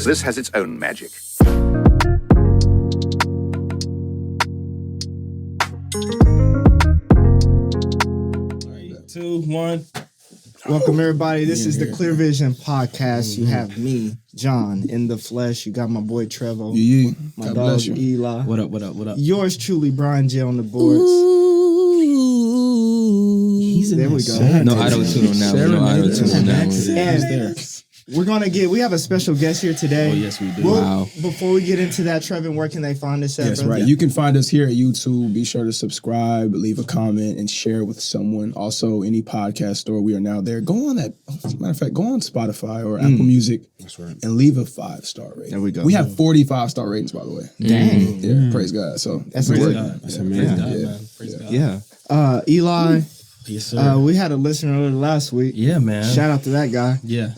because this has its own magic. 2, 1. Welcome, everybody. This is the Clear Vision Podcast. You have me, John, in the flesh. You got my boy, Trevor. My God dog, you. Eli. What up, what up, what up? Yours truly, Brian J. on the boards. He's in there we go. No auto-tune on that one. No auto-tune on that one. And we have a special guest here today. Oh, yes, we do. Wow. Before we get into that, Trevor, where can they find us at? Yes, brother? right. You can find us here at YouTube. Be sure to subscribe, leave a comment, and share with someone. Also, any podcast store, we are now there. Go on that. As a matter of fact, go on Spotify or Apple Music. That's right. And leave a 5-star rating. There we go. We have 45-star ratings, by the way. Dang. Yeah, praise God. So That's praise good. God. That's amazing. Praise God. Yeah. Eli, Yes, sir. we had a listener last week. Yeah, man. Shout out to that guy. Yeah.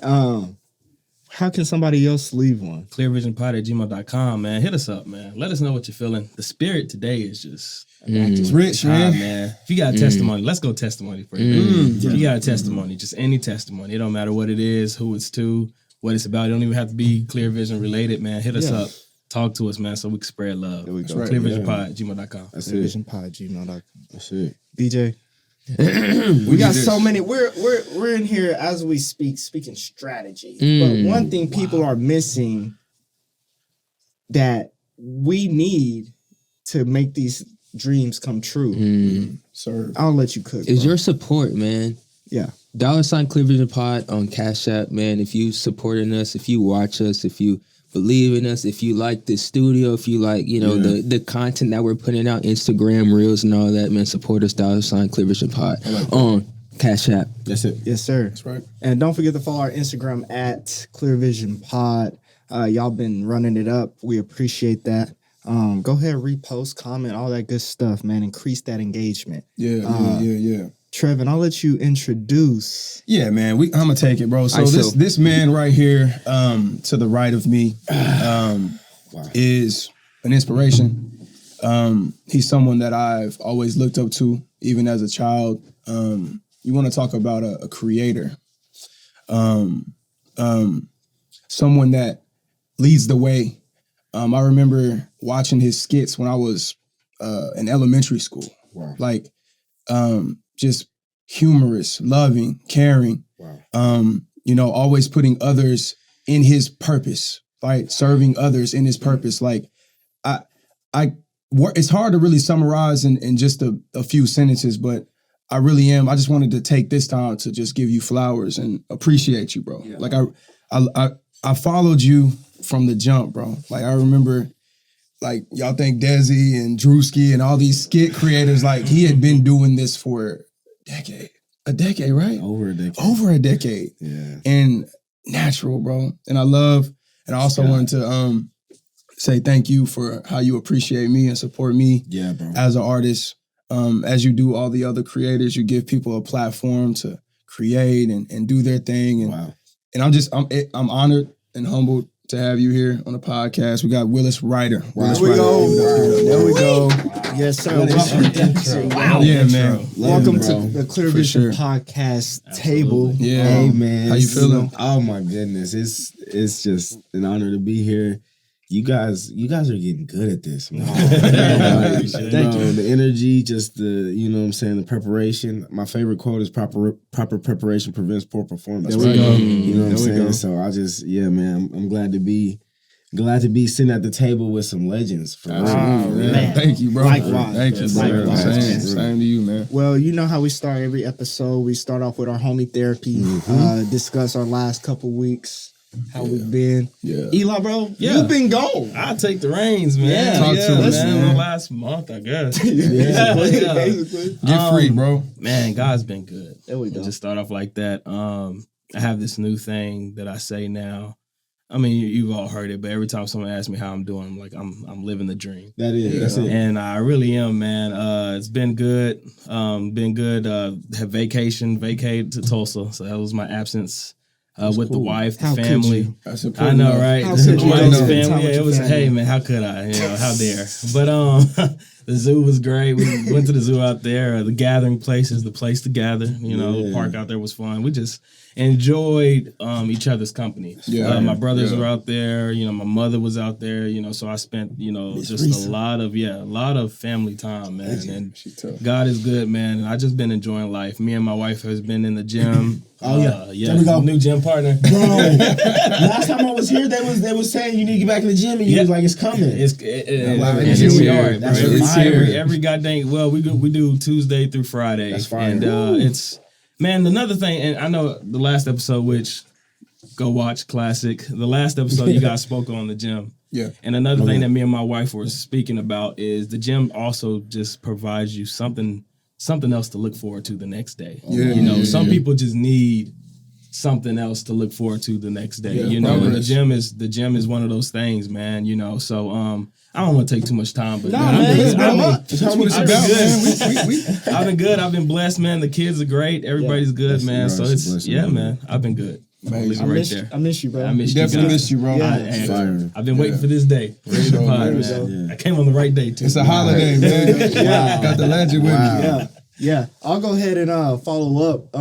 How can somebody else leave one? clearvisionpod@gmail.com, man. Hit us up, man. Let us know what you're feeling. The spirit today is just... It's rich, man. If you got a testimony, let's go testimony for you. If you got a testimony, just any testimony. It don't matter what it is, who it's to, what it's about. It don't even have to be Clear Vision related, man. Hit us up. Talk to us, man, so we can spread love. There we go. Clearvisionpod@gmail.com. That's clearvisionpod@gmail.com. That's it. BJ. We got so many. We're in here as we speaking strategy. But one thing people are missing that we need to make these dreams come true. Sir. I'll let you cook. Is bro. your support, man. Yeah. $ Clear Vision Pod on Cash App, man. If you supporting us, if you watch us, if you believe in us, if you like the studio, if you like, the content that we're putting out, Instagram Reels and all that, man, support us, $ Clear Vision Pod on Cash App. That's it. Yes, sir. That's right. And don't forget to follow our Instagram at Clear Vision Pod. Y'all been running it up. We appreciate that. Go ahead, repost, comment, all that good stuff, man. Increase that engagement. Yeah. Trevin, I'll let you introduce. Yeah, man. I'm gonna take it, bro. So ISO. this man right here, to the right of me, is an inspiration. He's someone that I've always looked up to, even as a child. You want to talk about a creator, someone that leads the way. I remember watching his skits when I was in elementary school. Wow. Like, just humorous, loving, caring. Wow. Always putting others in his purpose, right? Serving others in his purpose. Like, it's hard to really summarize in just a few sentences, but I really am. I just wanted to take this time to just give you flowers and appreciate you, bro. Yeah. Like I followed you from the jump, bro. Like I remember, like y'all think Desi and Drewski and all these skit creators, like he had been doing this for a decade, right? Over a decade. Yeah. And natural, bro. And I also wanted to say thank you for how you appreciate me and support me as an artist. As you do all the other creators, you give people a platform to create and do their thing. And I'm honored and humbled to have you here on the podcast. We got Willis Writer. There we go. Yes, sir. Wow. Yeah, man. Welcome to the Clear Vision Podcast table. Yeah. Hey, man. How you feeling? Oh my goodness. It's just an honor to be here. You guys are getting good at this, man. Thank you. The energy, just the preparation. My favorite quote is proper preparation prevents poor performance. There we go. You know what I'm saying? So I'm glad to be sitting at the table with some legends. For real. Man. Thank you, bro. Likewise. Thank you, bro. Same to you, man. Well, you know how we start every episode. We start off with our homie therapy, discuss our last couple weeks. How we've been. Yeah. Eli, bro, you've been gone. I'll take the reins, man. Yeah. Talk to us, man. Last month, I guess. Basically. Get free, bro. Man, God's been good. There we go. Just start off like that. I have this new thing that I say now. I mean, you've all heard it, but every time someone asks me how I'm doing, I'm like, I'm living the dream. That's it. And I really am, man. It's been good. Have vacated to Tulsa, so that was my absence. With the wife, the family. I know, right? The wife's family. It was, hey man, how could I? How dare? But The zoo was great. We went to the zoo out there. The gathering place is the place to gather. You know, the park out there was fun. We just enjoyed each other's company. My brothers were out there. You know, my mother was out there. You know, so I spent just a lot of family time, man. And God is good, man. And I just been enjoying life. Me and my wife has been in the gym. There we go. New gym partner, bro. Last time I was here, they was saying you need to get back in the gym, and you was like, it's coming. And here we are. Every goddamn. Well, we do Tuesday through Friday. That's fine. And it's another thing. And I know the last episode, which go watch classic. The last episode you guys spoke on the gym. Yeah. And another thing that me and my wife were speaking about is the gym also just provides you something else to look forward to the next day. Some people just need something else to look forward to the next day. And the gym is one of those things, man. So I don't want to take too much time, but I've been good. I've been blessed, man. The kids are great. Everybody's good, man. So it's man. I've been good. I miss you, bro. I miss you. Definitely miss you, bro. I've been waiting for this day. Ready to pod, man. I came on the right day too. It's a holiday, man. Got the legend with me. Yeah. I'll go ahead and follow up.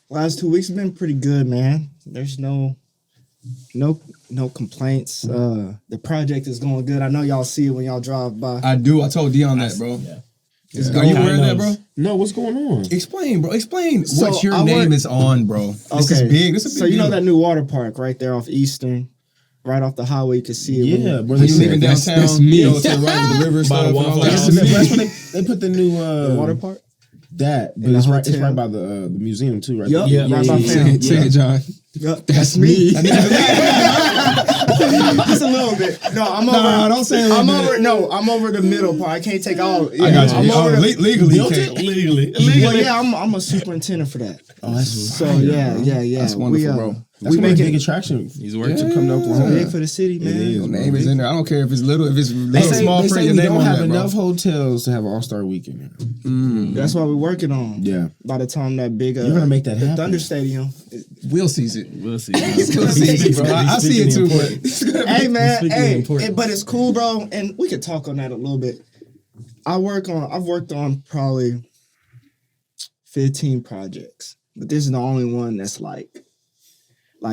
Last 2 weeks have been pretty good, man. There's no complaints. The project is going good. I know y'all see it when y'all drive by. I do. I told Dion that, bro. Yeah. Are you aware of that, bro? No, what's going on? Explain, bro. Explain what your name is on, bro. This is big. This is a big So you know deal. that new water park right there off Eastern, right off the highway. You can see it. Yeah, when bro. When you leaving downtown, that's me. you know, to the right with the river stuff. and all that. That's when they put the new the water park. but In it's the right hotel. by the museum too, right? Yup. there. Right by fam. Say it, John. Yep, that's me. Just a little bit. No, I'm over. Nah, don't say I'm over. No, I'm over the middle part. I can't take all. Yeah, I got you. I'm over Legally, you can't. Legally. Well, yeah, I'm a superintendent for that. Oh, that's So yeah. That's wonderful, bro. That's we a make big it attraction. He's working. To come to Oklahoma. big for the city, man. Your name is in there. I don't care if it's little, They say, small they print. say Your we name don't on have that, bro. enough hotels to have an all-star weekend. That's what we're working on. Yeah. By the time that big, You're gonna make that the happen. Thunder Stadium. Will sees it. We'll see. Will sees it, bro. I see it too, but it's gonna be. Hey man, important. but it's cool, bro. And we could talk on that a little bit. I've worked on probably 15 projects, but this is the only one that's like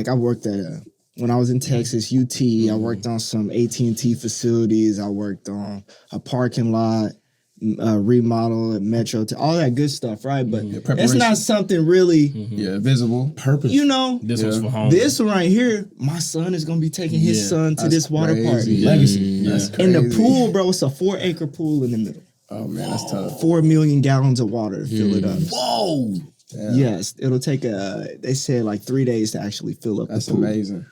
I worked at when I was in Texas, UT. I worked on some AT&T facilities. I worked on a parking lot, remodel at Metro, all that good stuff, right? But it's not something really, visible. Purpose. you know. This one's for home. This one right here, my son is gonna be taking his son to this water park. Legacy. That's In the crazy. pool, bro, it's a 4-acre pool in the middle. Oh man, that's tough. 4 million gallons of water to fill it up. Whoa. Yeah. Yes, it'll take they said like 3 days to actually fill up That's the pool. amazing.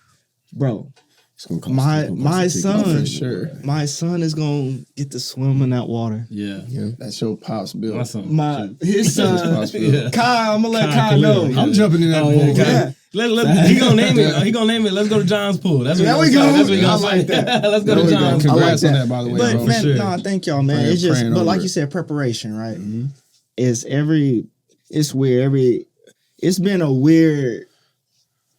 Bro, It's gonna cost my son, For sure. my son is gonna get to swim in that water. Yeah. That's your pops, Bill. My son. His son, Yeah. Kyle, I'm gonna let Kyle Kyle know. Khalil. I'm jumping in that pool. yeah, Yeah. He gonna name it. He gonna name it. Let's go to John's pool. That's what There he we gonna go. say. That's what he I gonna like say. that. Let's go There to we go. John's pool. Congrats I on like that, by the way, But bro. man, sure. no, thank y'all, man. It's just, Praying but over like it. you said, preparation, right? It's weird. It's been a weird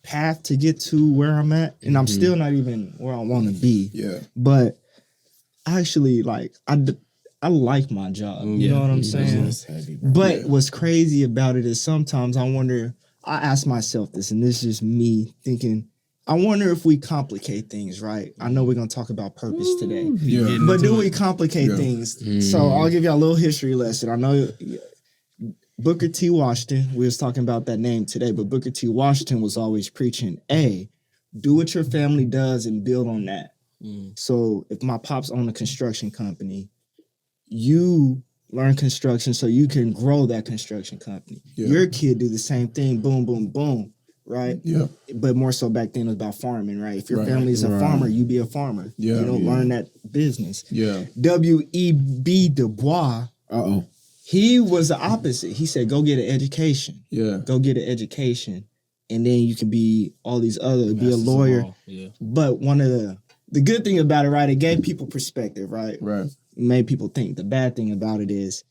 path to get to where I'm at, and I'm still not even where I want to be. Yeah. But actually, like I like my job. You know what I'm saying? It's heavy, bro. But what's crazy about it is sometimes I wonder. I ask myself this, and this is just me thinking. I wonder if we complicate things, right? I know we're gonna talk about purpose today, Yeah. but do we complicate Yeah. things? So I'll give you a little history lesson. I know Booker T. Washington. We was talking about that name today, but Booker T. Washington was always preaching, "Hey, do what your family does and build on that." So if my pops own a construction company, you learn construction so you can grow that construction company. Yeah. Your kid do the same thing. Boom, boom, boom. Right? Yeah. But more so back then it was about farming, right? If your Right. family is a Right. farmer, you be a farmer. Yeah. You don't Yeah. learn that business. Yeah. W.E.B. Du Bois, Uh-oh. he was the opposite. He said, go get an education. Yeah. Go get an education. And then you can be all these other, be a lawyer. Yeah. But one of the good thing about it, right? It gave people perspective, right? Right. It made people think. The bad thing about it is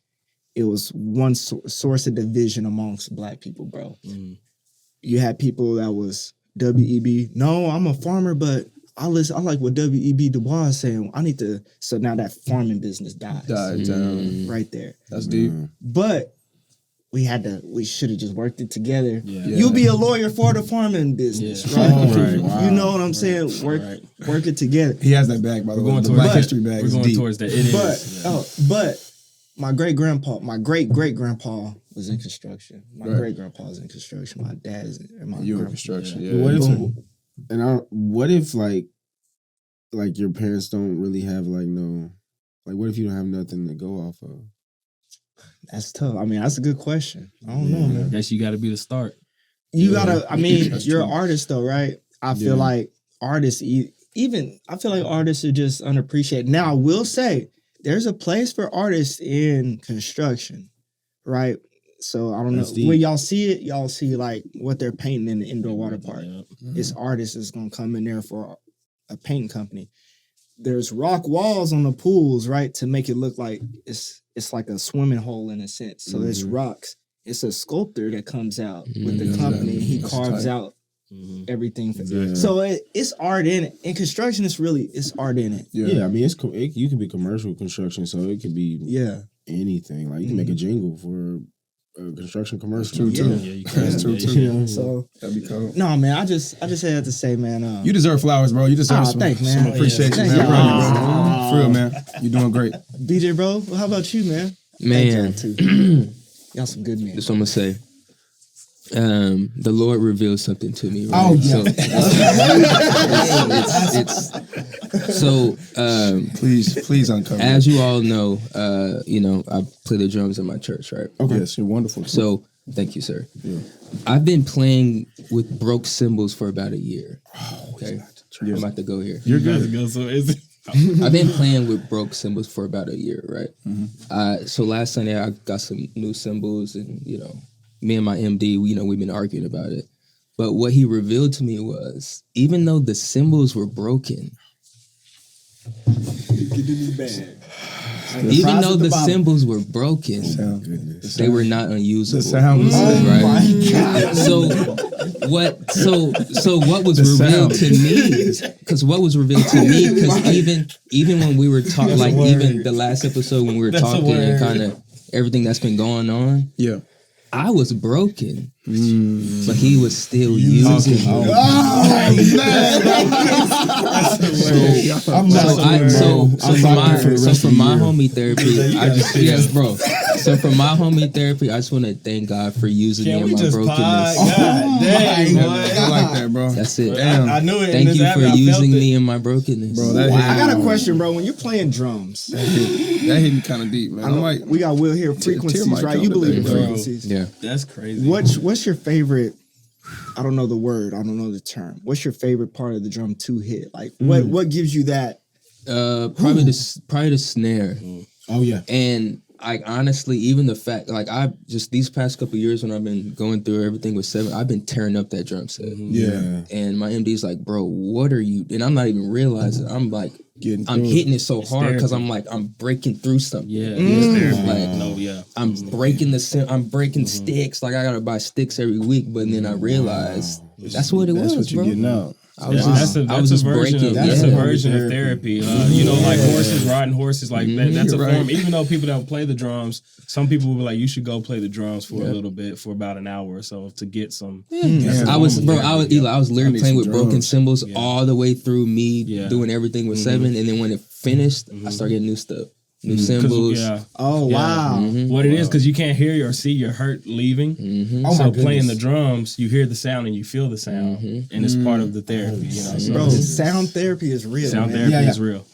it was one source of division amongst black people, bro. You had people that was WEB. No, I'm a farmer, but I like what W.E.B. Du Bois is saying. I need to. So now that farming business dies down. right there. That's deep. But we should have just worked it together. Yeah. You'll be a lawyer for the farming business, right? Right. Wow. You know what I'm saying? Work it together. He has that bag, by the way. going The towards Black that. History bag We're is going deep. towards that. It is. But my great great grandpa was in construction. My great grandpa was in construction. My dad is in my You in grandpa- construction, Yeah. yeah. What if like your parents don't really have what if you don't have nothing to go off of? That's tough. I mean, that's a good question. I don't know, I man. guess you got to be the start. You gotta. I mean, That's you're true. an artist, though, right? I feel like artists, I feel like artists are just unappreciated. Now, I will say there's a place for artists in construction, right? So I don't That's know deep. when y'all see like what they're painting in the indoor water park. Yeah. It's artists that's gonna come in there for a painting company. There's rock walls on the pools, right, to make it look like it's like a swimming hole in a sense. So there's rocks. It's a sculptor that comes out with the company. And he That's carves tight. out everything. Exactly. So it's art in it. In construction, it's art in it. Yeah, I mean, you can be commercial construction, so it could be Yeah. anything. Like you can make a jingle for a construction commercial. True, too. Yeah, you can. That's true, Yeah, too. you can. So That'd be cool. no, man, I just had to say, man. You deserve flowers, bro. You deserve some thanks, man. some appreciation, Thank man. you. Really, bro. For real, man. You're doing great. BJ, bro. Well, how about you, man? Man, Thank y'all, too. Y'all some good men. that's what I'm gonna say. The Lord revealed something to me. Right? Oh, yeah. So, Please uncover. as you all know, I play the drums in my church, right? Okay. Yes, you're wonderful. So, thank you, sir. I've been playing with broke cymbals for about a year. Okay, I'm about to go here. You're good. So is it? I've been playing with broke cymbals for about a year, right? So last Sunday I got some new cymbals, and me and my MD, we've been arguing about it. But what he revealed to me was, even though the cymbals were broken, even though the cymbals were broken, they were not unusable. The sound. Right? So what was revealed to me? Because what was revealed to me? Because even when we were talking, like even the last episode when we were talking and kind of everything that's been going on, Yeah. I was broken, but he was still using me. So for my homie therapy, I just So for my homie therapy, I just want to thank God for using me in my brokenness. God dang, boy. I like that, bro. That's it. Damn. I knew it. Thank in you this for app, I felt using it. me in my brokenness. Bro, that I got a question, bro. When you're playing drums, That hit me kind of deep, man. I know, I'm like, we got Will here. Frequencies, might right? come You believe in today, bro. frequencies. Yeah. That's crazy. What's your favorite? I don't know the word. I don't know the term. What's your favorite part of the drum to hit? Like what gives you that? Probably the snare. Oh yeah. And I honestly, even the fact, like I just these past couple of years when I've been going through everything with 7, I've been tearing up that drum set. yeah. And my MD's like, bro, what are you? And I'm not even realizing. I'm like, I'm hitting it so hard because I'm like, I'm breaking through something. Yeah. I'm breaking I'm breaking sticks. Like I gotta buy sticks every week. But then I realized that's what it was, That's what you're bro. getting out. I was That's a breaking. That's a Yeah. version of therapy. Like horses, riding horses, like that. That's a You're form. right. Even though people don't play the drums, some people will be like, you should go play the drums for a little bit, for about an hour or so, to get some. Yeah. I was literally need playing some with broken drums. cymbals all the way through me Yeah. doing everything with 7, and then when it finished, I started getting new stuff, new cymbals. Yeah. Oh wow! What it is, because you can't hear or see your hurt leaving. So playing the drums, you hear the sound and you feel the sound, and it's part of the therapy. So Bro, sound therapy is real. sound man. therapy is real.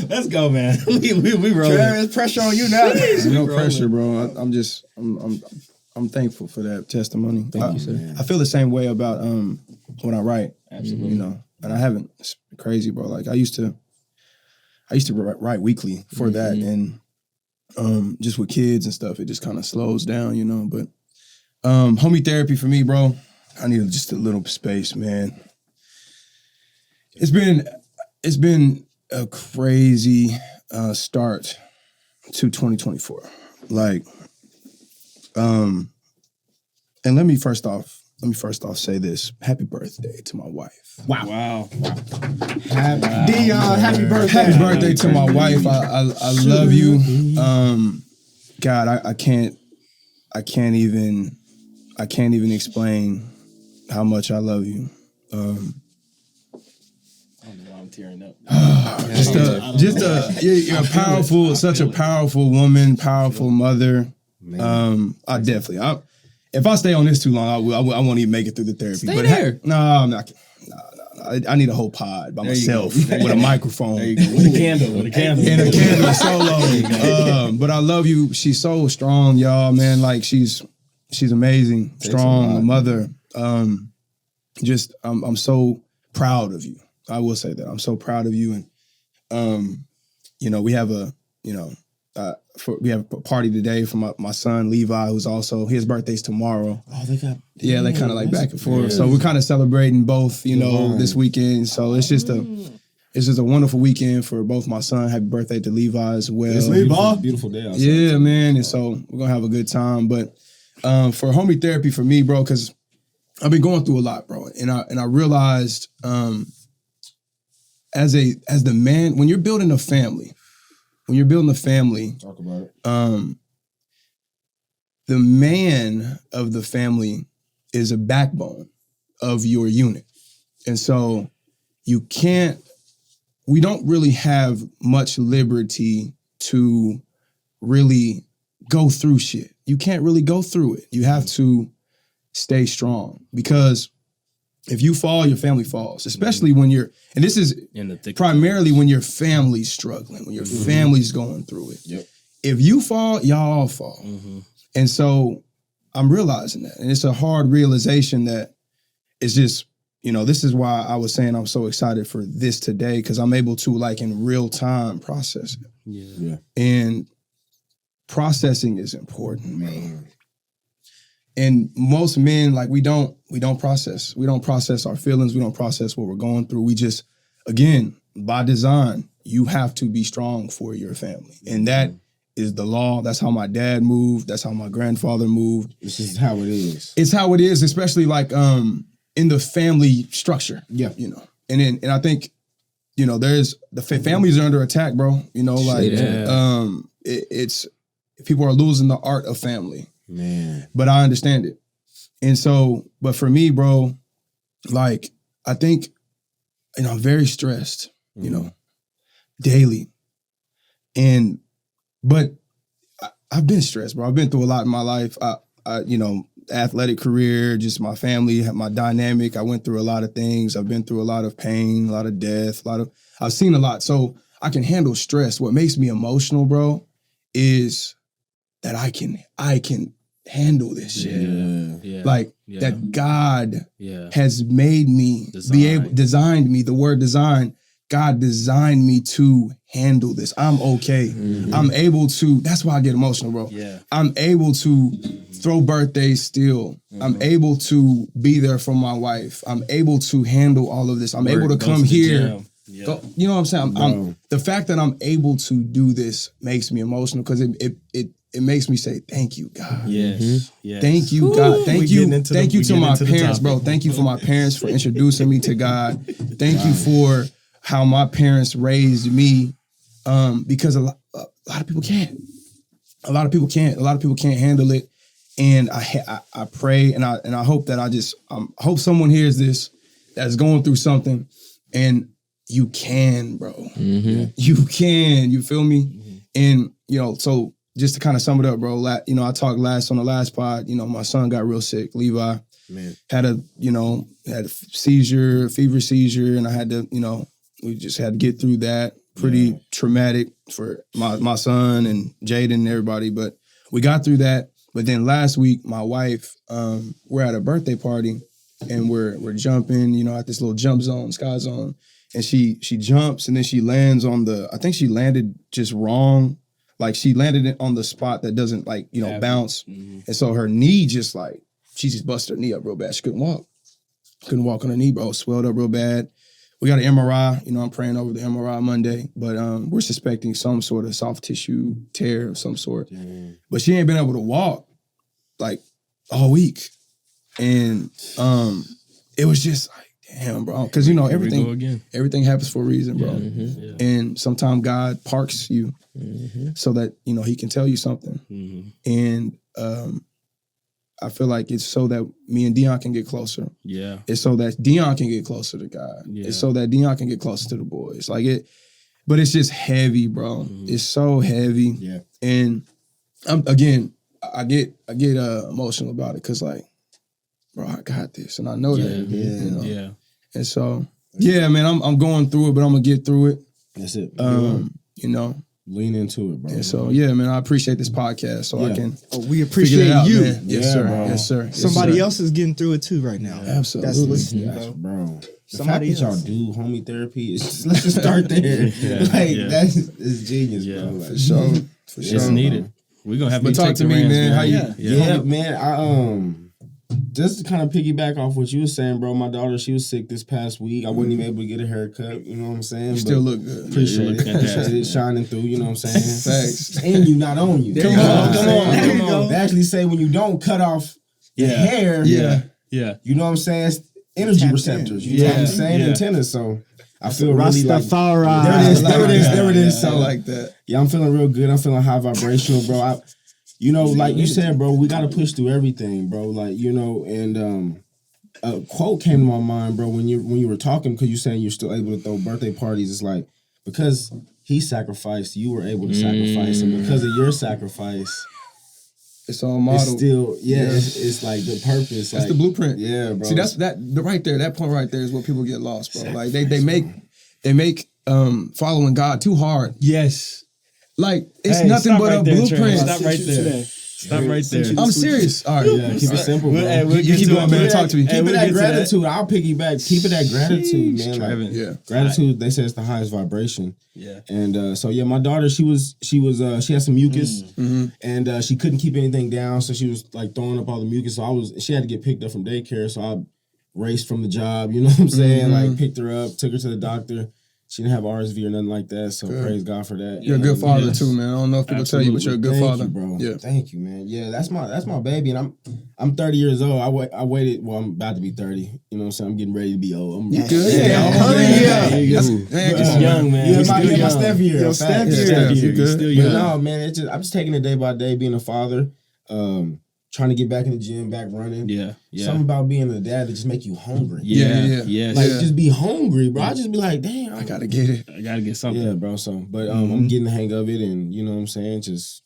Let's go, man. we rolling. There's pressure on you now. No pressure, bro. I'm thankful for that testimony. Thank you, sir. I feel the same way about when I write. Absolutely. And I haven't. It's crazy, bro. Like I used to write weekly for that, and just with kids and stuff, it just kind of slows down, But homie therapy for me, bro. I need just a little space, man. It's been a crazy start to 2024. Like, and let me first off let me first off say this. Happy birthday to my wife. Wow. Dion, happy birthday. Happy birthday to my wife. I love you. God, I can't even explain how much I love you. I don't know why I'm tearing up. You're a powerful, such a powerful woman, powerful mother. If I stay on this too long, I won't even make it through the therapy. Stay there. No, I'm not. No. I need a whole pod by myself with a microphone. There you go. With a candle. And a candle solo. But I love you. She's so strong, y'all, man. Like she's amazing, strong, a mother. I'm so proud of you. I will say that. I'm so proud of you. And we have we have a party today for my son Levi, who's also his birthday's tomorrow. Oh, they kind of like back and forth. Yeah. So we're kind of celebrating both, this weekend. So it's just a wonderful weekend for both my son. Happy birthday to Levi as well. It's beautiful day outside. Yeah, man. And so we're gonna have a good time. But for homie therapy for me, bro, because I've been going through a lot, bro, and I realized as the man, when you're building a family. Talk about it. The man of the family is a backbone of your unit. And so we don't really have much liberty to really go through shit. You can't really go through it. You have to stay strong because if you fall, your family falls, especially when and this is primarily when your family's struggling, when your family's going through it. Yep. If you fall, y'all all fall. Mm-hmm. And so I'm realizing that. And it's a hard realization that it's just, this is why I was saying I'm so excited for this today, because I'm able to in real time process it. Yeah. And processing is important, man. And most men, we don't process. We don't process our feelings. We don't process what we're going through. We just, again, by design, you have to be strong for your family. And that is the law. That's how my dad moved. That's how my grandfather moved. This is how it is. It's how it is, especially in the family structure. Yeah. And I think, there's the families are under attack, bro. It's people are losing the art of family. Man. But I understand it. And so, but for me, bro, I think, I'm very stressed, daily. But I've been stressed, bro. I've been through a lot in my life. Athletic career, just my family, my dynamic. I went through a lot of things. I've been through a lot of pain, a lot of death, I've seen a lot. So I can handle stress. What makes me emotional, bro, is that I can handle this shit. That God has made me designed me, the word design, God designed me to handle this. I'm okay. Mm-hmm. I'm able to, that's why I get emotional, bro. Yeah. I'm able to throw birthdays still. Mm-hmm. I'm able to be there for my wife. I'm able to handle all of this. I'm able to come here. Go, you know what I'm saying? The fact that I'm able to do this makes me emotional because it makes me say, thank you, God. Yes. Thank you, God. Thank you to my parents, bro. Thank you for my parents for introducing me to God. Thank you for how my parents raised me, because a lot of people can't. A lot of people can't handle it. And I pray and I hope that I hope someone hears this that's going through something, and you can, bro. Mm-hmm. You can. You feel me? Mm-hmm. And so just to kind of sum it up, bro. I talked on the last pod. My son got real sick. Levi had a seizure, fever seizure, and I had to, we just had to get through that. Pretty traumatic for my son and Jaden and everybody, but we got through that. But then last week, my wife, we're at a birthday party, and we're jumping, at this little jump zone, sky zone, and she jumps and then she lands on I think she landed just wrong. Like she landed it on the spot that doesn't bounce. Mm-hmm. And so her knee she just busted her knee up real bad. She couldn't walk. Couldn't walk on her knee, bro. Swelled up real bad. We got an MRI. I'm praying over the MRI Monday. But we're suspecting some sort of soft tissue tear of some sort. Mm. But she ain't been able to walk all week. And it was just like, damn, bro. Because you know everything happens for a reason, bro. And sometimes God parks you so that you know He can tell you something. And I feel like it's so that me and Dion can get closer. Yeah. It's so that Dion can get closer to God. Yeah. It's so that Dion can get closer to the boys. Like it, but it's just heavy, bro. It's so heavy. Yeah. And I get emotional about it because like, bro, I got this, and I know that. You know? Yeah. And so, yeah, man, I'm going through it, but I'm gonna get through it. That's it. You know. Lean into it, bro. And so, yeah, man, I appreciate this podcast, so I can. Oh, we appreciate out, you. Man. Yes, sir. Bro. Yes, sir. Somebody else is getting through it too right now. Absolutely. That's listening, Yes, bro. bro. Somebody the fact else. that y'all do homie therapy, it's just, let's just start there. That's genius, bro. Like, For sure. For sure. It's needed. We're gonna have But to talk take to the me, reins, man. How you? Yeah, man. I just to kind of piggyback off what you were saying, bro. My daughter, she was sick this past week. I wasn't even able to get a haircut. You know what I'm saying? You still look good. Appreciate You it. look fantastic. Appreciate it shining through. You know what I'm saying? Thanks. And you not on you. Come on. There you go. They actually say when you don't cut off your hair, Yeah. you know what I'm saying? It's energy Tap in. receptors. You have the same antennas. So I feel really like Rastafari. there it is. I So like that. yeah, I'm feeling real good. I'm feeling high vibrational, bro. You know, like you said, bro, we got to push through everything, bro. Like, you know, and a quote came to my mind, bro, when you were talking, because you're saying you're still able to throw birthday parties. It's like, because he sacrificed, you were able to sacrifice, and because of your sacrifice, It's all modeled. it's still, it's like the purpose. That's like, the blueprint. Yeah, bro. See, that's right there. That point right there is where people get lost, bro. Like they make following God too hard. Yes. Like it's Hey, nothing stop but right a there, blueprint. Trey. Stop right there. Stop right there. I'm serious. All right. Yeah, keep it simple, bro. We'll You get keep to going, it, man. Talk to me. Keep it we'll at get to that. gratitude. I'll piggyback. Keep it at gratitude, man. Like, Trevin. Yeah. gratitude, they say it's the highest vibration. Yeah. And so yeah, my daughter, she had some mucus, and she couldn't keep anything down, so she was like throwing up all the mucus. So she had to get picked up from daycare. So I raced from the job, you know what I'm saying? Like picked her up, took her to the doctor. She didn't have RSV or nothing like that. So praise God for that. You're a good father too, man. I don't know if people tell you, but you're a good Thank father, you, bro. Yeah. Thank you, man. Yeah, that's my baby, and I'm 30 years old. I waited. Well, I'm about to be 30. You know what I'm saying? I'm getting ready to be old. I'm Good. Yeah. He's young, man. Yeah, He's my still young. step year. Your in step fact. year. Yeah, He's you good. still But young. no, man, I'm just taking it day by day, being a father, trying to get back in the gym, back running. Yeah. Yeah. Something about being a dad that just make you hungry. Yeah. Yeah. Like Yeah. just be hungry, bro. I just be like, damn. I gotta get it. I gotta get something. Yeah, bro. So, but I'm getting the hang of it, and you know what I'm saying. Just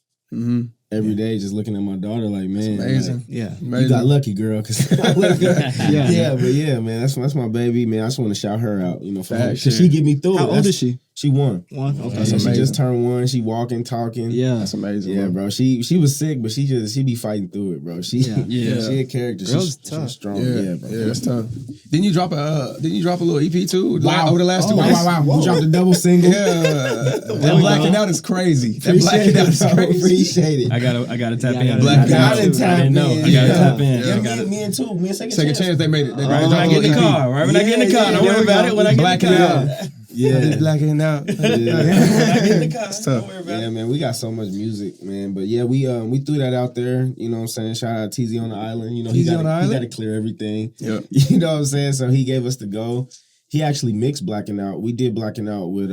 every day, just looking at my daughter, like, man, Amazing. like, Yeah. you got lucky, girl. Cause I look good. Yeah. But yeah, man, that's my baby, man. I just want to shout her out, you know, Facts, because she get me through. How it. old is she? She won. One. Okay. She amazing. just turned 1. She walking, talking. Yeah. That's amazing. Yeah, bro. bro. She was sick, but she be fighting through it, bro. She Yeah. she a character. Girls She's tough. strong. Yeah, Yeah, bro. yeah, that's tough. Didn't you drop a little EP too? Wow. Over the last 2 weeks. Wow. We dropped a double single. Yeah, that blacking out is crazy. That blacking out is crazy. Appreciate it. I gotta tap Yeah, in. I gotta Black tap out. in. Tap I didn't know. in. I gotta Yeah. tap in. Yeah, I gotta. me and too. Me and second Second chance they made it. They When I dropped get in the a little car, right? When I get in the car, don't Yeah, worry about it. When I get in Blacking the car. out. Yeah. Blacking out. When I get in the car, tough. don't worry about Yeah, it. man, we got so much music, man. But yeah, we threw that out there. You know what I'm saying? Shout out TZ on the Island. You know, he TZ on the got Island? to clear everything. Yep. You know what I'm saying? So he gave us the go. He actually mixed Blacking Out. We did Blacking Out with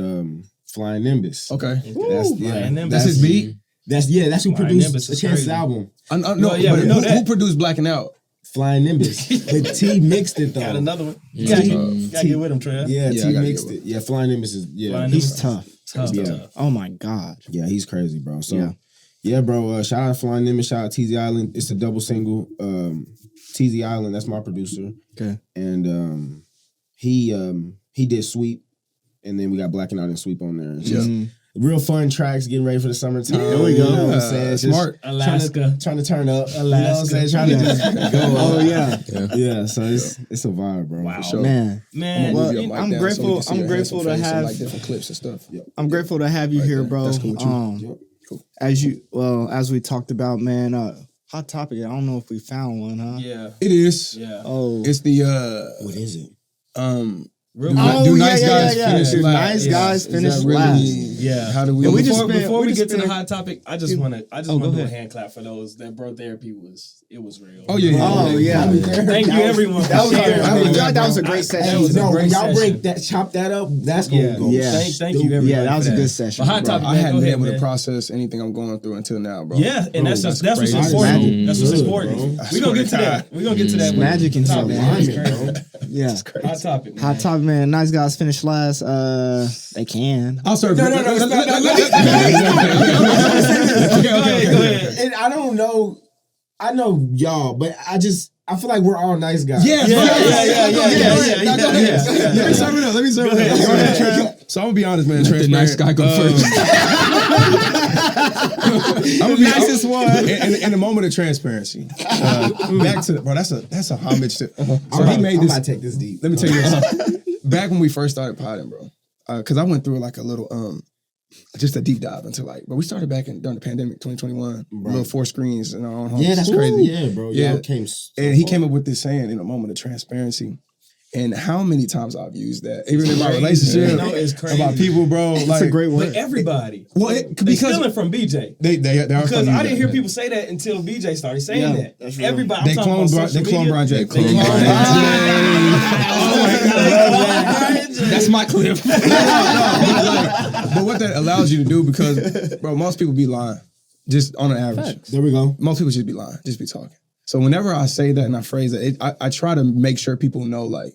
Flying Nimbus. Okay. Flying Nimbus. That's his beat. That's who Flying produced Nimbus is Chance's crazy. album. No, yeah, but we know who that. produced Blacking Out? Flying Nimbus. But T mixed it though. Got another one. You Yeah. gotta get with him, Trey. Yeah, Yeah, I T gotta mixed get it. Yeah, Flying Nimbus is Flying He's Nimbus. tough. Tough. Oh my God. Yeah, he's crazy, bro. So Yeah. yeah, bro. Shout out Flying Nimbus, shout out TZ Island. It's a double single. TZ Island, that's my producer. Okay. And he did Sweep, and then we got Blacking Out and Sweep on there. It's just real fun tracks, getting ready for the summertime. There we You go. know what I'm saying? It's just Smart. Alaska. Trying to turn up. Alaska. You know what I'm saying? Trying to just go Oh up. yeah. Yeah, so it's a vibe, bro. Wow. For sure. Man. Man, Well, Move your mic I'm down grateful- so we can see I'm your grateful handsome to face and, have- like different clips and stuff. Yep. I'm grateful to have you here, there. bro. That's cool with you. Yep. Cool. As we talked about, man, hot topic. I don't know if we found one, huh? yeah. It is. Yeah. Oh, It's the What is it? Real Do nice guys finish Do last? nice guys Is finish that really- last? Yeah. How do we? And we Before, just spent- before we we just get to the spent- hot topic, I just want to go do a ahead. hand clap for those that bro therapy was real. Oh yeah. Oh yeah. Thank you everyone. That was for sharing, I bro. feel like that was a great That session. was a No, great when y'all session. break that, chop that up, that's gonna Yeah, go. Yeah. Thank you everybody. Yeah, that was for a good session, But hot bro. topic, I man, hadn't go been ahead, able to man. process anything I'm going through until now, bro. Yeah, and that's that's what's crazy. important. Magic. That's what's Good, important. bro. We're gonna get to that. We're gonna get to that. It's magic in topic. here, It's man. crazy. Yeah. Hot topic. Man. Hot topic, man. Nice guys finish last. They can. I'll serve. No, you. no, no, Let- no, let- no, let- no, let- no, Okay, Go ahead. Go ahead. And I don't know. I know y'all, but I feel like we're all nice guys. Yes, Yeah, bro. yeah, yeah, Go yeah, ahead. yeah, Go ahead. yeah, Go ahead. yeah, Let me serve it up. Let me serve it up. Go ahead. So I'm gonna be honest, man. Let the nice guy go first. I'm gonna be nicest one. In a moment of transparency, back to bro. That's a homage to. So he made I'm this. about to take this deep. Let me tell you this. Back when we first started potting, bro, because I went through like a little just a deep dive into like, but we started back during the pandemic, 2021, little 4 screens in our own homes. Yeah, that's It's crazy. Yeah, bro. Yeah. Y'all came. So And he far. came up with this saying in a moment of transparency. And how many times I've used that, even in my relationship, No, it's crazy. about people, bro. It's like, a great word. But everybody. Well, They because stealing from BJ. they are Because starting to I use didn't hear that. people say that until BJ started saying Yeah, that. that's real. Everybody, They I'm talking about clone social Brian media. J. clone They Brian Brian J. That's my clip. But what that allows you to do, because bro, most people be lying, just on an average. There we go. Most people just be lying, just be talking. So whenever I say that and I phrase it, I try to make sure people know like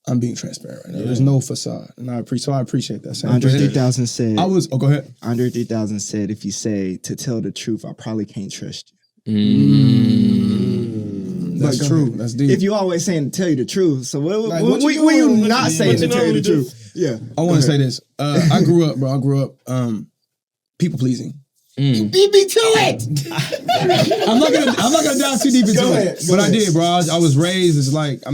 I'm being transparent right now. There's no facade, and I appreciate that. Andre 3000 said. I was. Oh, go ahead. Andre 3000 said, if you say to tell the truth, I probably can't trust you. That's true. That's deep. If you always saying to tell you the truth, so Like, when what you you doing? not What saying you to tell you the normally do? truth? Yeah. I want to say this. I grew up, bro. People pleasing. Beat me to it. I'm not gonna dive too deep into Go it, ahead, but go I did, bro. I was raised as like, I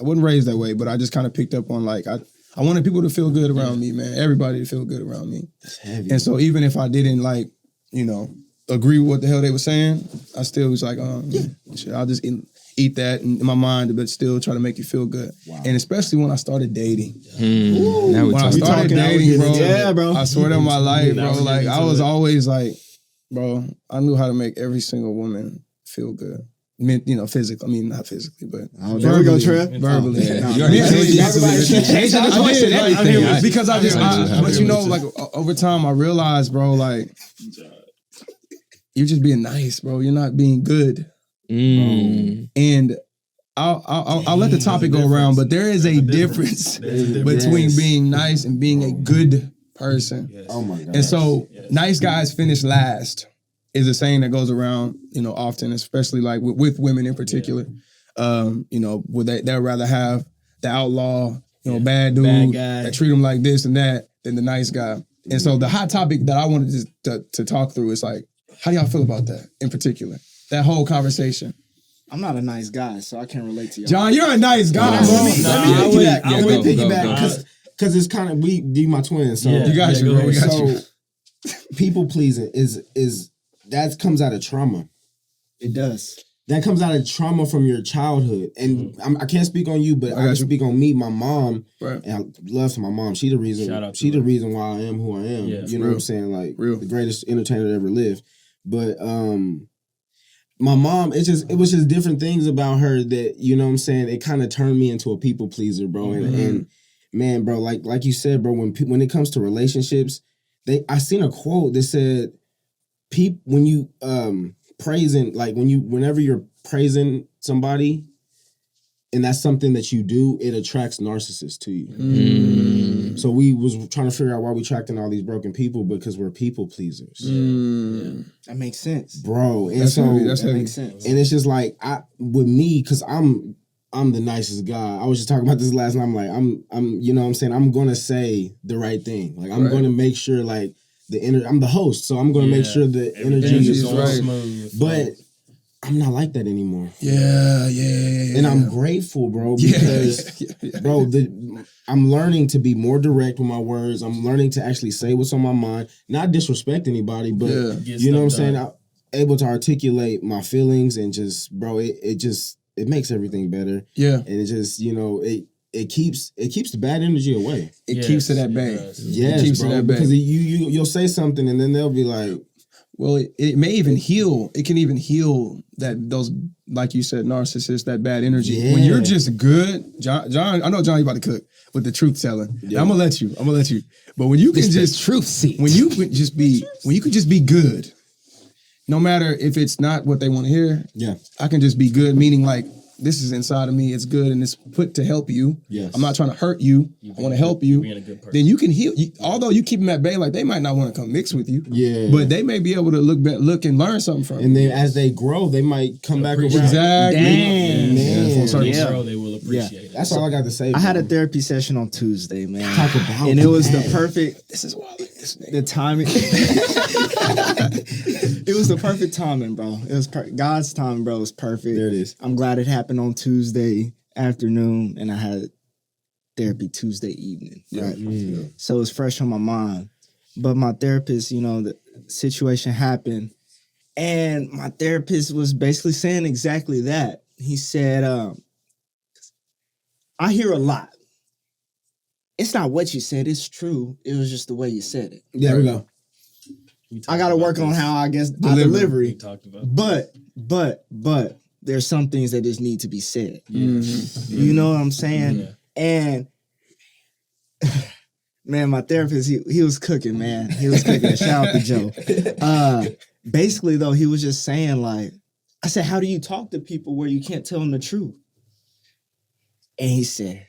wasn't raised that way, but I just kind of picked up on like I wanted people to feel good around me, man. Everybody to feel good around me. That's heavy. And so even if I didn't like, agree with what the hell they were saying, I still was like, shit, I'll just eat that in my mind, but still try to make you feel good. Wow. And especially when I started dating. Now we're When I talking. started dating, bro, Yeah, bro. I swear to my life, Now bro, we're like getting I into was it. always like, bro, I knew how to make every single woman feel good. Physically. I mean, not physically, but Oh, there we go, verbally. Trev. Verbally. Yeah. You're changing the voice and everything. because I just, but like over time, I realized, bro, like you're just being nice, bro. You're not being good, and I'll let the topic go around, but there is a difference between being nice and being a good person. Oh my god. And so, nice guys finish last is a saying that goes around, often, especially like with women in particular. Would they'd rather have the outlaw, bad dude Bad guy. that treat them like this and that than the nice guy. And so, the hot topic that I wanted to talk through is like, how do y'all feel about that in particular? That whole conversation. I'm not a nice guy, so I can't relate to y'all. John, you're a nice guy, bro. Let me piggyback. Yeah, Let go, me go, piggyback go. because it's kind of you my twin. So Yeah. You got you, go bro. We ahead. got you. so people pleasing is that comes out of trauma. It does. That comes out of trauma from your childhood, and I can't speak on you, but I got can you. speak on me. My mom, Right. and I love to my mom. She the reason. Shout out to She the her. reason why I am who I am. Yeah, You know what I'm saying? Like Real. the greatest entertainer that ever lived. But my mom, it was just different things about her that it kind of turned me into a people pleaser, bro. And man, bro, like you said, bro, when it comes to relationships, I seen a quote that said, when you praising, like whenever you're praising somebody, and that's something that you do, it attracts narcissists to you. So we was trying to figure out why we attracting all these broken people, because we're people pleasers, That makes sense. bro. And That's so heavy. That's That heavy. makes sense. and it's just like with me, because I'm the nicest guy. I was just talking about this last night. I'm like, I'm I'm gonna say the right thing. Like I'm Right. gonna make sure like I'm the host, so I'm gonna make sure the energy is is on. right. smooth. But I'm not like that anymore. Yeah. And I'm grateful, bro, because bro, I'm learning to be more direct with my words. I'm learning to actually say what's on my mind, not disrespect anybody, but Yeah. Get you know what I'm stuff saying? done. I'm able to articulate my feelings, and just, bro, it makes everything better. Yeah. And it just, it keeps the bad energy away. It keeps it at bay. Yes, it keeps bro, it at bay. because you'll say something and then they'll be like, well, it may even heal. It can even heal those, like you said, narcissists, that bad energy. Yeah. When you're just good, John, I know John, you about to cook with the truth telling. Yeah. I'm gonna let you. But when you can just truth seat. when you can just be good, no matter if it's not what they want to hear. Yeah, I can just be good, meaning like this is inside of me. It's good and it's put to help you. Yes. I'm not trying to hurt you. I want to help you. Being a good person. Then you can heal. Although you keep them at bay, like they might not want to come mix with you. Yeah. But they may be able to look and learn something from and then as they grow, they might come back around. Exactly. Damn. Man. Grow, they will appreciate it. That's all I got to say. I had a bro. therapy session on Tuesday, man. Talk about and it was that. the perfect. This is why I like this name. The timing. It was the perfect timing, bro. It was God's timing, bro. It was perfect. There it is. I'm glad it happened on Tuesday afternoon, and I had therapy Tuesday evening. Right. Mm. So it's fresh on my mind. But my therapist, the situation happened, and my therapist was basically saying exactly that. He said, I hear a lot. It's not what you said, it's true. It was just the way you said it. There we go. I got to work on how I guess my We delivery. talked about. But there's some things that just need to be said. Mm-hmm. You know what I'm saying? Yeah. And man, my therapist, he was cooking, man. He was cooking. Shout out to Joe. Basically, though, he was just saying, like, I said, how do you talk to people where you can't tell them the truth? And he said,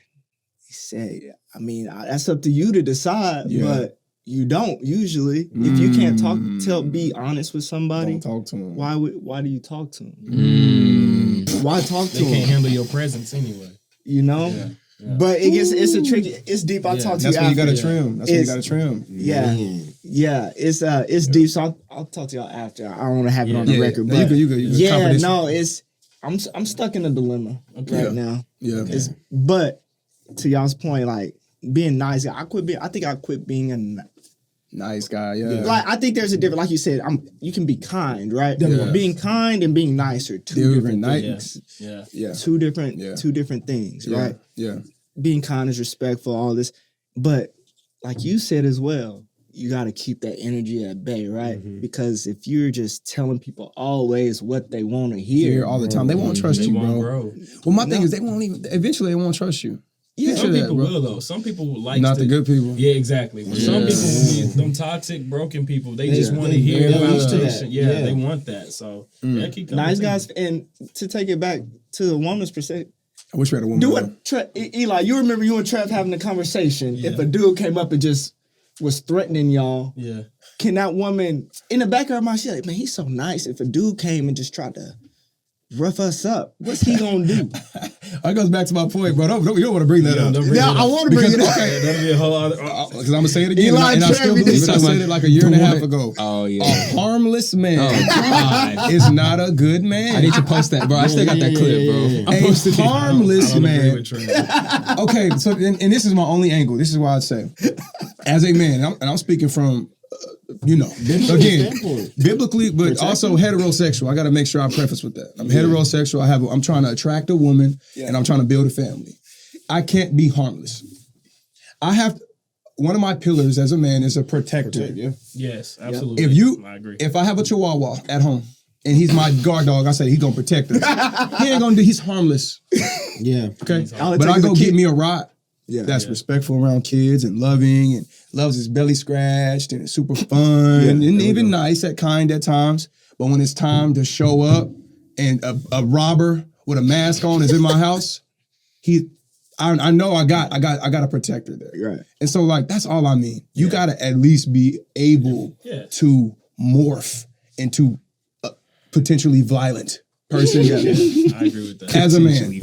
I mean, that's up to you to decide, but you don't usually. If you can't be honest with somebody, Don't talk to them. why do you talk to them? Why talk to They can't them? handle your presence anyway. You know? Yeah. But it's a tricky, it's deep. I'll talk to That's you when after. you gotta trim. That's when you It's- gotta trim. Yeah. Man. Yeah, it's deep. So I'll talk to y'all after. I don't want to have it on the record, No, but you good. yeah, Confidential. no, I'm stuck in a dilemma right now. Yeah. But to y'all's point, like being nice, I think I quit being a Nice guy. Yeah. like. I think there's a difference. Like you said, you can be kind, right? Yeah. Being kind and being nice are two different Nice. things. Yeah. Yeah. Two different things, Yeah. right? Yeah. Being kind is respectful, all this, but like you said as well, you got to keep that energy at bay, right? Because if you're just telling people always what they want to hear, Here all the time. They won't trust They you, won't bro. grow. Well, my thing is they won't even. Eventually, they won't trust you. yeah, Some that, people bro. will though. Some people will like Not the good people. Yeah, exactly. But some people will be them toxic, broken people. They just want to they- hear they're used to validation. that. Yeah, Yeah. they want that. So yeah, keep coming. nice guys. And to take it back to the woman's perspective, I wish we had a woman. do though. what Eli, you remember you and Trev having a conversation. If a dude came up and just was threatening y'all, Yeah. can that woman in the back of her mind, she's like, man, he's so nice. If a dude came and just tried to rough us up, what's he gonna do? That goes back to my point, bro. You don't want to bring that up. Don't bring Yeah, it I up. want to bring it up. That'll be a whole other. Because I'm gonna say it again, Eli and I still Trevi, believe it. I talking said about it like a year and a the half one- ago. Oh yeah. A harmless man God. is not a good man. I need to post that, bro. I still got that clip, bro. I'm posting it. harmless I don't agree man. with Trey. Okay, so and this is my only angle. This is why I say, as a man, and I'm speaking from, again, biblically, but also heterosexual. I got to make sure I preface with that. I'm heterosexual. I'm trying to attract a woman, and I'm trying to build a family. I can't be harmless. One of my pillars as a man is a protector. Yes, absolutely. I agree. If I have a Chihuahua at home and he's my guard dog, I say he's gonna protect us. He ain't gonna do. He's harmless. Yeah. Okay, All it but takes I is a go kid. get me a rot. Yeah. That's respectful around kids and loving and loves his belly scratched and it's super fun and even nice at times. But when it's time to show up and a robber with a mask on is in my house, I know I got a protector there. Right. And so like that's all I mean. You gotta at least be able to morph into a potentially violent person. I agree with that. As a man.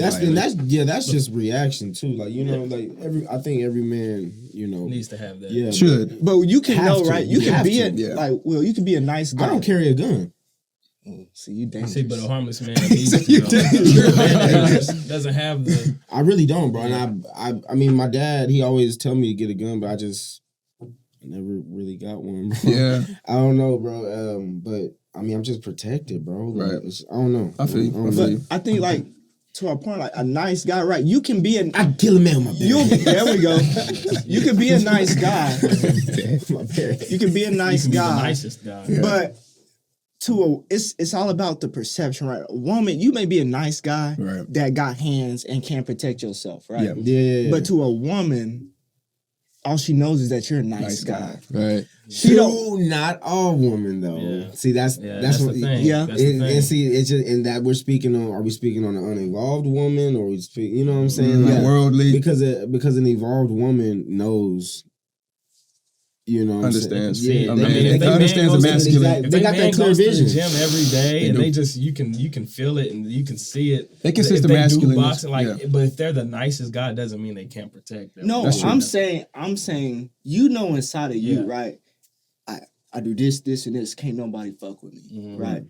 That's just reaction too. Like I think every man Needs to have that. Yeah, Should. But you can Have know, to. right? You You can have be to. you can be a nice guy. I don't carry a gun. See, you dangerous. See, but a harmless man needs to doesn't have the. I really don't, bro. And I mean, my dad, he always tell me to get a gun, but I just never really got one, bro. Yeah. I don't know, bro. But I mean, I'm just protected, bro. Like, Right. I don't know. I feel you. don't But know. I think like to a point like a nice guy, right? You can be I can kill a man with my bare. there we go. You can be a nice guy. You can be a nice guy. The nicest guy. But it's all about the perception, right? A woman, you may be a nice guy that got hands and can protect yourself, right? Yeah. But to a woman, all she knows is that you're a nice guy. Right. She don't. Not all women though. Yeah. See, that's the what. thing. Yeah. That's the thing. And see, it's just and that we're speaking on. Are we speaking on an uninvolved woman, or we speak? You know what I'm saying? Like worldly. Because an evolved woman knows. You know, what Understands. I'm saying? Yeah, I mean, if they they understands the man goes to the- masculine. If They they got man that clear goes to vision. the gym every day, They and do. they just you can feel it and you can see it. They can sense If the they do masculine. boxing, but if they're the nicest guy, it doesn't mean they can't protect them. No, That's true. I'm saying, you know, inside of you, right? I do this, and this. Can't nobody fuck with me, right?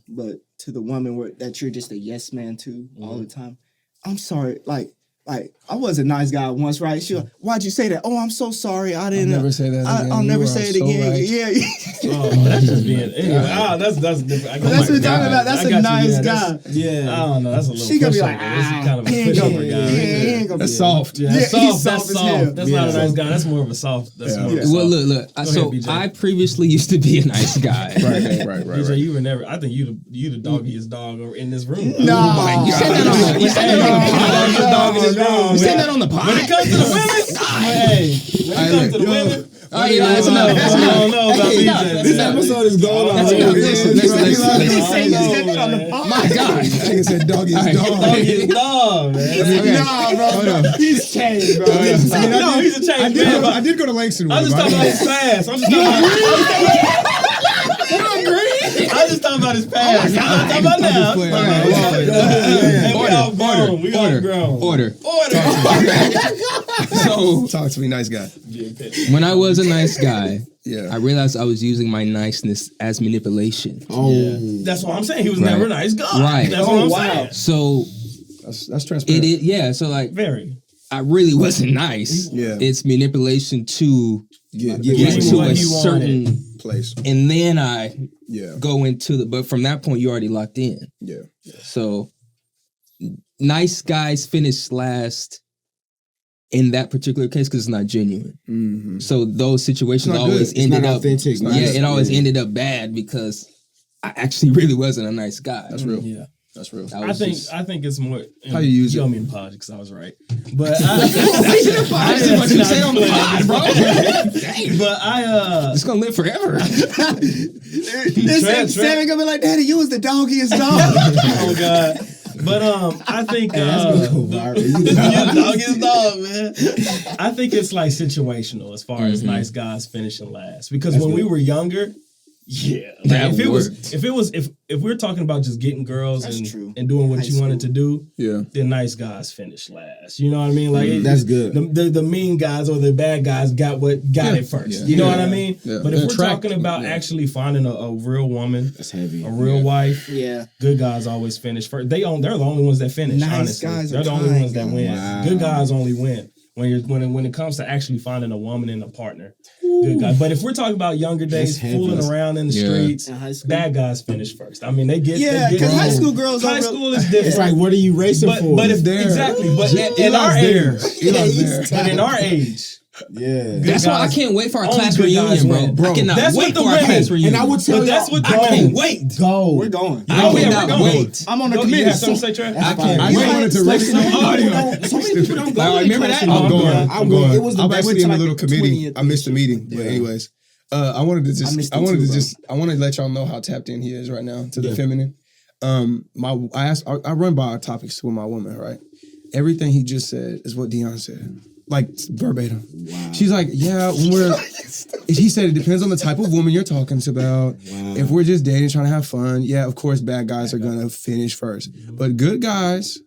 But to the woman that you're just a yes man to all the time, I'm sorry, like I was a nice guy once, right? She like, why'd you say that? Oh, I'm so sorry. I didn't. I'll never say that again. I'll You never are say it so again. right. Yeah. Oh, that's just being anyway. That's different. That's what we're talking about. That's a nice guy. Yeah. I don't know. That's a little. She gonna be pushover. like, This is kind of a he ain't gonna, pushover guy. he ain't gonna That's be soft. Yeah, Yeah, that's he's soft. soft That's as soft. hell. That's not a nice guy. That's more of a soft. That's more of a soft. Well, look. Go So ahead, BJ. I previously used to be a nice guy. Right. BJ, you were never. I think you the doggiest dog in this room. No. You said that on You said You said that on the pod. When it comes to the women, hey, when it comes to the women, Oh, yeah, that's enough. That's I enough. don't know about Hey, BJ. This episode is going on. My God. Nigga said doggy is dog. Doggiest dog, man. Nah, bro. He's changed, bro. No, he's a changed man. I did go to Langston. I'm just talking about his past. I'm just talking about his past. I'm talking about now. We all grown. We all grown. Order. So talk to me, nice guy. When I was a nice guy, Yeah. I realized I was using my niceness as manipulation. That's what I'm saying. He was never a nice guy. Right. That's what I'm saying. So That's transparent. it is, yeah. So like, Very. I really wasn't nice. Yeah. It's manipulation to Get get him to what a he certain place. and then I Yeah. go into but from that point you already locked in. Yeah. So nice guys finish last in that particular case because it's not genuine. Mm-hmm. So those situations It's not always good. It's ended not up authentic. it always ended up bad because I actually really wasn't a nice guy. That's real. Yeah. That's real. I I was think just- it's more. How you use you it. owe me an apology because I was right, but I didn't want you to say on the pod, bro. But I It's gonna live forever. Sammy gonna be like, Daddy, you was the doggiest dog. oh god. But I think you doggiest dog, man. I think it's like situational as far as nice guys finishing last because when we were younger. Yeah, like That if we're talking about just getting girls That's and true. doing what High you wanted to do, Yeah. then nice guys finish last. You know what I mean? Like That's good. The mean guys or the bad guys got it first. Yeah. You know what I mean? Yeah. But if we're Attract- talking about actually finding a real woman, That's heavy. a real wife, Yeah. good guys always finish first. They're the only ones that finish. Nice honestly, guys they're are the only kind ones that win. Wow. Good guys only win. When it comes to actually finding a woman and a partner, good guys. But if we're talking about younger days, That's heavy. fooling around in the Yeah. streets, In high school. bad guys finish first. I mean, they get because high school girls high are school is different. It's like, what are you racing for? but if there. exactly, but in Eli's our there. age, Eli's there. but in our age, yeah. That's why I guys- can't wait for our only class good guys reunion, bro. win. I cannot That's what wait the for our women- class reunion. And I would tell but you, that's what the I can't women- wait. go. We're going. I Oh, yeah, cannot we're going. wait. I'm on the You committee. have something to say, Trey? I can't. I You just know, wanted to like, raise some audio. so many people don't go. Like, to remember class that? reunion. I'm going. I I'm went. going. It was the I'm best. actually in the like little the committee. 20th. I missed the meeting, but Yeah. anyways, I wanted to just, missed I it wanted too, to bro. just, I wanted to let y'all know how tapped in he is right now to the feminine. I run by our topics with my woman, right? Everything he just said is what Dion said, like verbatim. Wow. She's like, yeah, when he said it depends on the type of woman you're talking about. Wow. If we're just dating, trying to have fun, yeah, of course, bad guys are gonna finish first, but good guys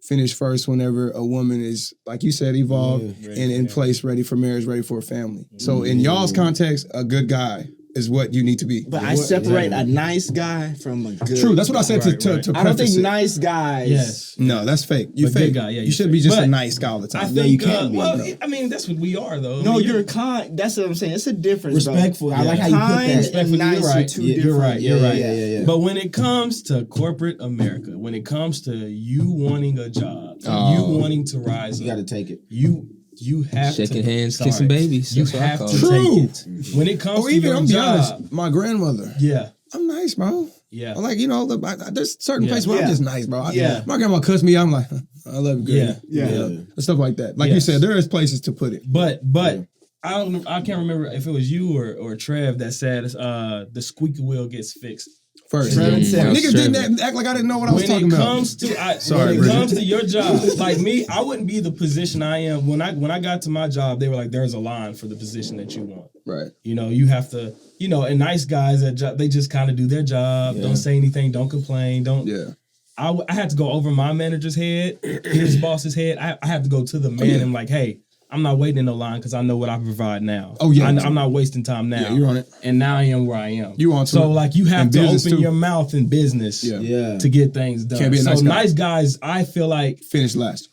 finish first whenever a woman is, like you said, evolved and in place, ready for marriage, ready for a family. So in y'all's context, a good guy is what you need to be. But I separate a nice guy from a good. True. That's what I said to I don't preface think it. nice guys. Yes. No, that's fake. You But fake. good guy, yeah, you should be just but a nice guy all the time. I think you can't be, well, bro. I mean, that's what we are, though. No, I mean, you're kind. That's what I'm saying. It's a difference. Respectful. Bro. I like how you put Kind that. and Respectful, nice you're are right. two You're different. right. You're right. Yeah. But when it comes to corporate America, when it comes to you wanting a job, you wanting to rise You got to up, take it. you have Shaking to hands, sorry, kissing babies. You That's what I have call to it. take it. When it comes Or to even, your I'm be job, honest, my grandmother. yeah, I'm nice, bro. yeah, I'm like, you know, there's certain places where Yeah. I'm just nice, bro. Yeah. My grandma cussed me out. I'm like, I love you, girl. Yeah. Stuff like that. Like you Yes. said, there is places to put it. But I can't remember if it was you or Trev that said the squeaky wheel gets fixed. First, Trevin said- niggas didn't act like I didn't know what I was When talking it about. comes to Sorry, when it Bridget. comes to your job, like me, I wouldn't be the position I am. When I got to my job, they were like, "There's a line for the position that you want." Right. You know, you have to. You know, and nice guys at job, they just kind of do their job. Don't say anything. Don't complain. Don't. Yeah. I had to go over my manager's head, his boss's head. I had to go to the man and like, hey, I'm not waiting in the line because I know what I provide now. Oh, yeah. I'm not wasting time now. Yeah, you're on it. And now I am where I am. You on to so it. like you have In to business, open too. your mouth in business Yeah. to get things done. Can't be a nice so guy. nice guys, I feel like Finish last.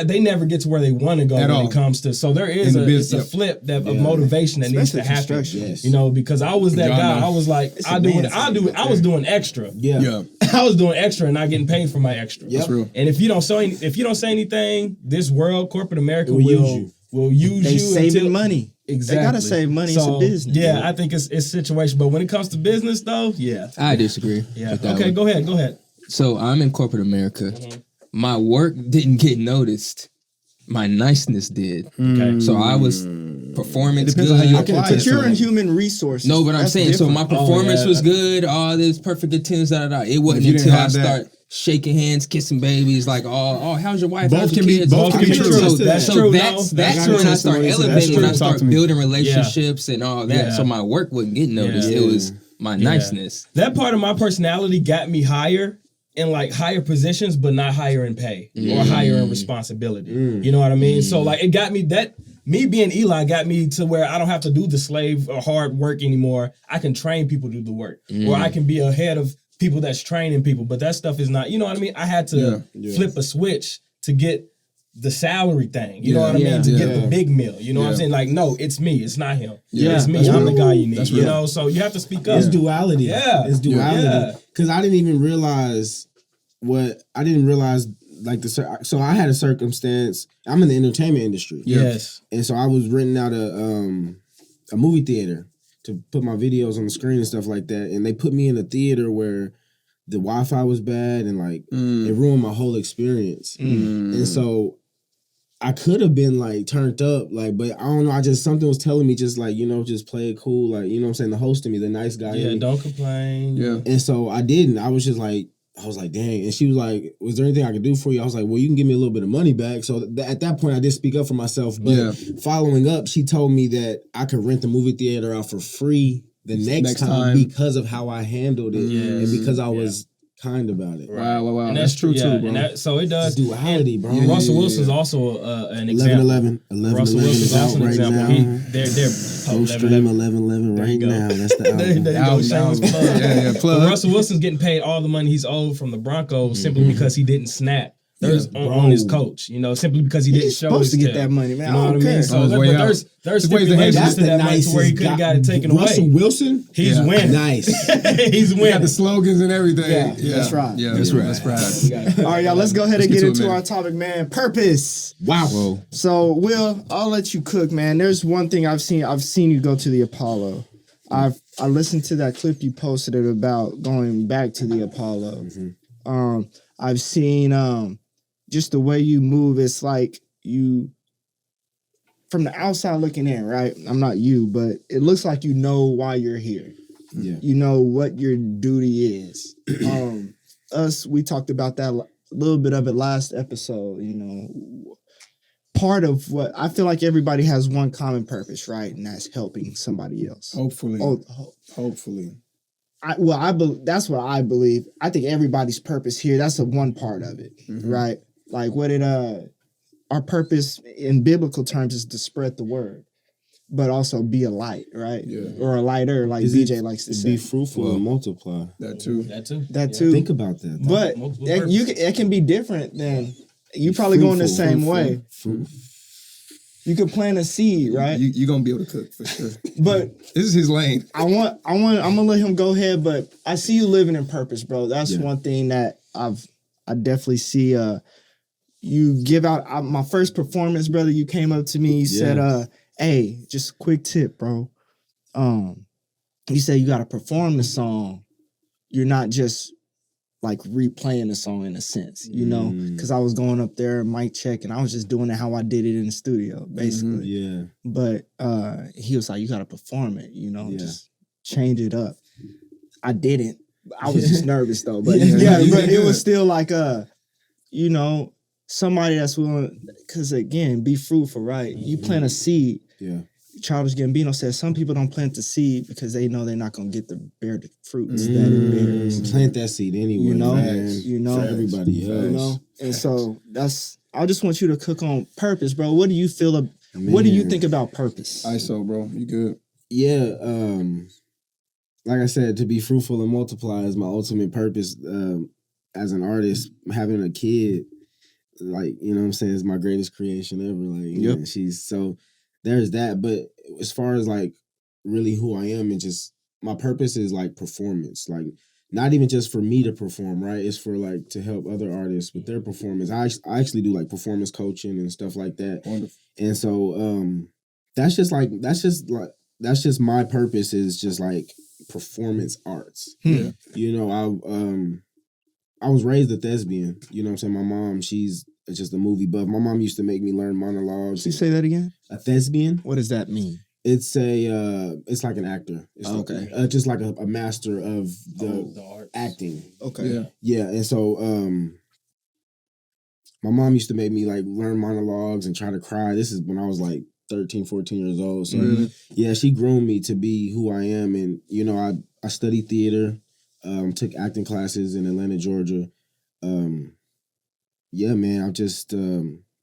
they never get to where they want to go when all. it comes to. So there is In the it's a business, flip of motivation that needs to Especially happen. construction. Yes. You know, because I was that Y'all guy. know. I was like, It's I do it. advanced I was doing extra. Yeah. I was doing extra and not getting paid for my extra. Yep. That's real. And if you don't say anything, this world, corporate America Will use will you. use They you saving until money. Exactly. They gotta save money. It's a business. Yeah, I think it's situation. But when it comes to business, though, yeah. I disagree. Yeah. with that Okay, one. go ahead. So I'm in corporate America. Mm-hmm. My work didn't get noticed. My niceness did. Okay. So I was performance Depends good. on how you Okay, apply but it. you're in human resources. No, but I'm That's saying, so different. my performance yeah. was good, all this perfect attendance, It wasn't you didn't until I have that- start shaking hands, kissing babies, like, oh, how's your wife? Both how's your can be- kids? both can be true. So That's so true, that's no. that's I got when I testimony start to that. elevating, That's when I true. Talk start to me. building relationships and all that. Yeah. So my work wouldn't get noticed. Yeah. It was my niceness. That part of my personality got me higher in like higher positions, but not higher in pay or higher in responsibility. You know what I mean? So like it got me that. Me being Eli got me to where I don't have to do the slave or hard work anymore. I can train people to do the work, or I can be ahead of people that's training people. But that stuff is not, you know what I mean? I had to flip a switch to get the salary thing. You know what I mean? To get the big meal. You know what I'm saying? Like, no, it's me. It's not him. Yeah, It's me. that's I'm real. the guy you need. That's You real. know, so you have to speak up. It's duality. Yeah. It's duality. Yeah. Because I didn't even realize like so I had a circumstance. I'm in the entertainment industry. Yes. And so I was renting out a movie theater to put my videos on the screen and stuff like that. And they put me in a theater where the Wi-Fi was bad and like it ruined my whole experience. And so I could have been like turned up, like, but I don't know. Something was telling me just like, just play it cool. Like, you know what I'm saying? The host of me, the nice guy. Yeah, in me. don't complain. Yeah. And so I didn't. I was like, dang. And she was like, was there anything I could do for you? I was like, well, you can give me a little bit of money back. So at that point, I did speak up for myself. But following up, she told me that I could rent the movie theater out for free the next time because of how I handled it and because I was kind about it. Wow. And That's true too, bro. And so it does. It's duality, bro. And Russell Wilson's also an example. 11 Russell Wilson's is also out an right example. now. They're Go stream 11 There right you go. now. That's the There album. you go. Album. Shameless plug. Yeah, plug. But Russell Wilson's getting paid all the money he's owed from the Broncos simply because he didn't snap. On his coach, simply because he didn't He's show supposed his to get tail. that money, man. You know I what I don't mean? care. So On his way out. there's There's ways to stipulations handle to that money to where he could have got it taken Russell away. Wilson? He's winning. Nice. He's You got winning. the slogans and everything. Yeah, that's right. Yeah, That's right. That's right. All right, y'all, let's go ahead and Let's get get to it, into man. our topic, man. Purpose. Wow. Whoa. So, Will, I'll let you cook, man. There's one thing I've seen you go to the Apollo. I listened to that clip you posted about going back to the Apollo. I've seen just the way you move. It's like you, from the outside looking in, right? I'm not you, but it looks like you know why you're here. Yeah. You know what your duty is. We talked about that a little bit of it last episode. Part of what I feel like everybody has one common purpose, right? And that's helping somebody else. Hopefully. Hopefully. That's what I believe. I think everybody's purpose here, that's one part of it, right? Like our purpose in biblical terms is to spread the word. but also be a light, right? Yeah. Or a lighter, like Is BJ it- likes to say. Be fruitful and multiply. That too. That too. That too. Think about that. But Multiple it can be different than you probably going the same way. You could plant a seed, right? You're gonna be able to cook for sure. But This is his lane. I'm gonna let him go ahead, but I see you living in purpose, bro. That's one thing that I definitely see. You give out my first performance, brother. You came up to me, you said, hey, just a quick tip, bro. You said you gotta perform the song. You're not just like replaying the song in a sense, you know? Because I was going up there, mic check, and I was just doing it how I did it in the studio, basically. Yeah. But he was like, you gotta perform it, you know, just change it up. I didn't. I was just nervous though. But but it was still like you know, somebody that's willing, because again, be fruitful, right? You plant a seed. Yeah. Childish Gambino says some people don't plant the seed because they know they're not gonna get to bear the fruits that it bears. Plant that seed anyway, You know? man. You know? For everybody else. You know? And so I just want you to cook on purpose, bro. What do you feel what do you think about purpose? ISO, bro. You good? Yeah, like I said, to be fruitful and multiply is my ultimate purpose. As an artist, having a kid, like, you know what I'm saying, is my greatest creation ever. Like, man, she's so there's that. But as far as like really who I am, and just my purpose is like performance. Like, not even just for me to perform, right? It's for like to help other artists with their performance. I actually do like performance coaching and stuff like that. Wonderful. And so that's just my purpose, is just like performance arts. Yeah. You know, I was raised a thespian. You know what I'm saying? My mom, she's just a movie buff. My mom used to make me learn monologues. Can you say that again? A thespian? What does that mean? It's it's like an actor. It's okay. Just like a master of the arts. acting. Okay. Yeah. And so my mom used to make me like learn monologues and try to cry. This is when I was like 13, 14 years old. So yeah, she groomed me to be who I am. And, you know, I studied theater, took acting classes in Atlanta, Georgia. Yeah, man, I just,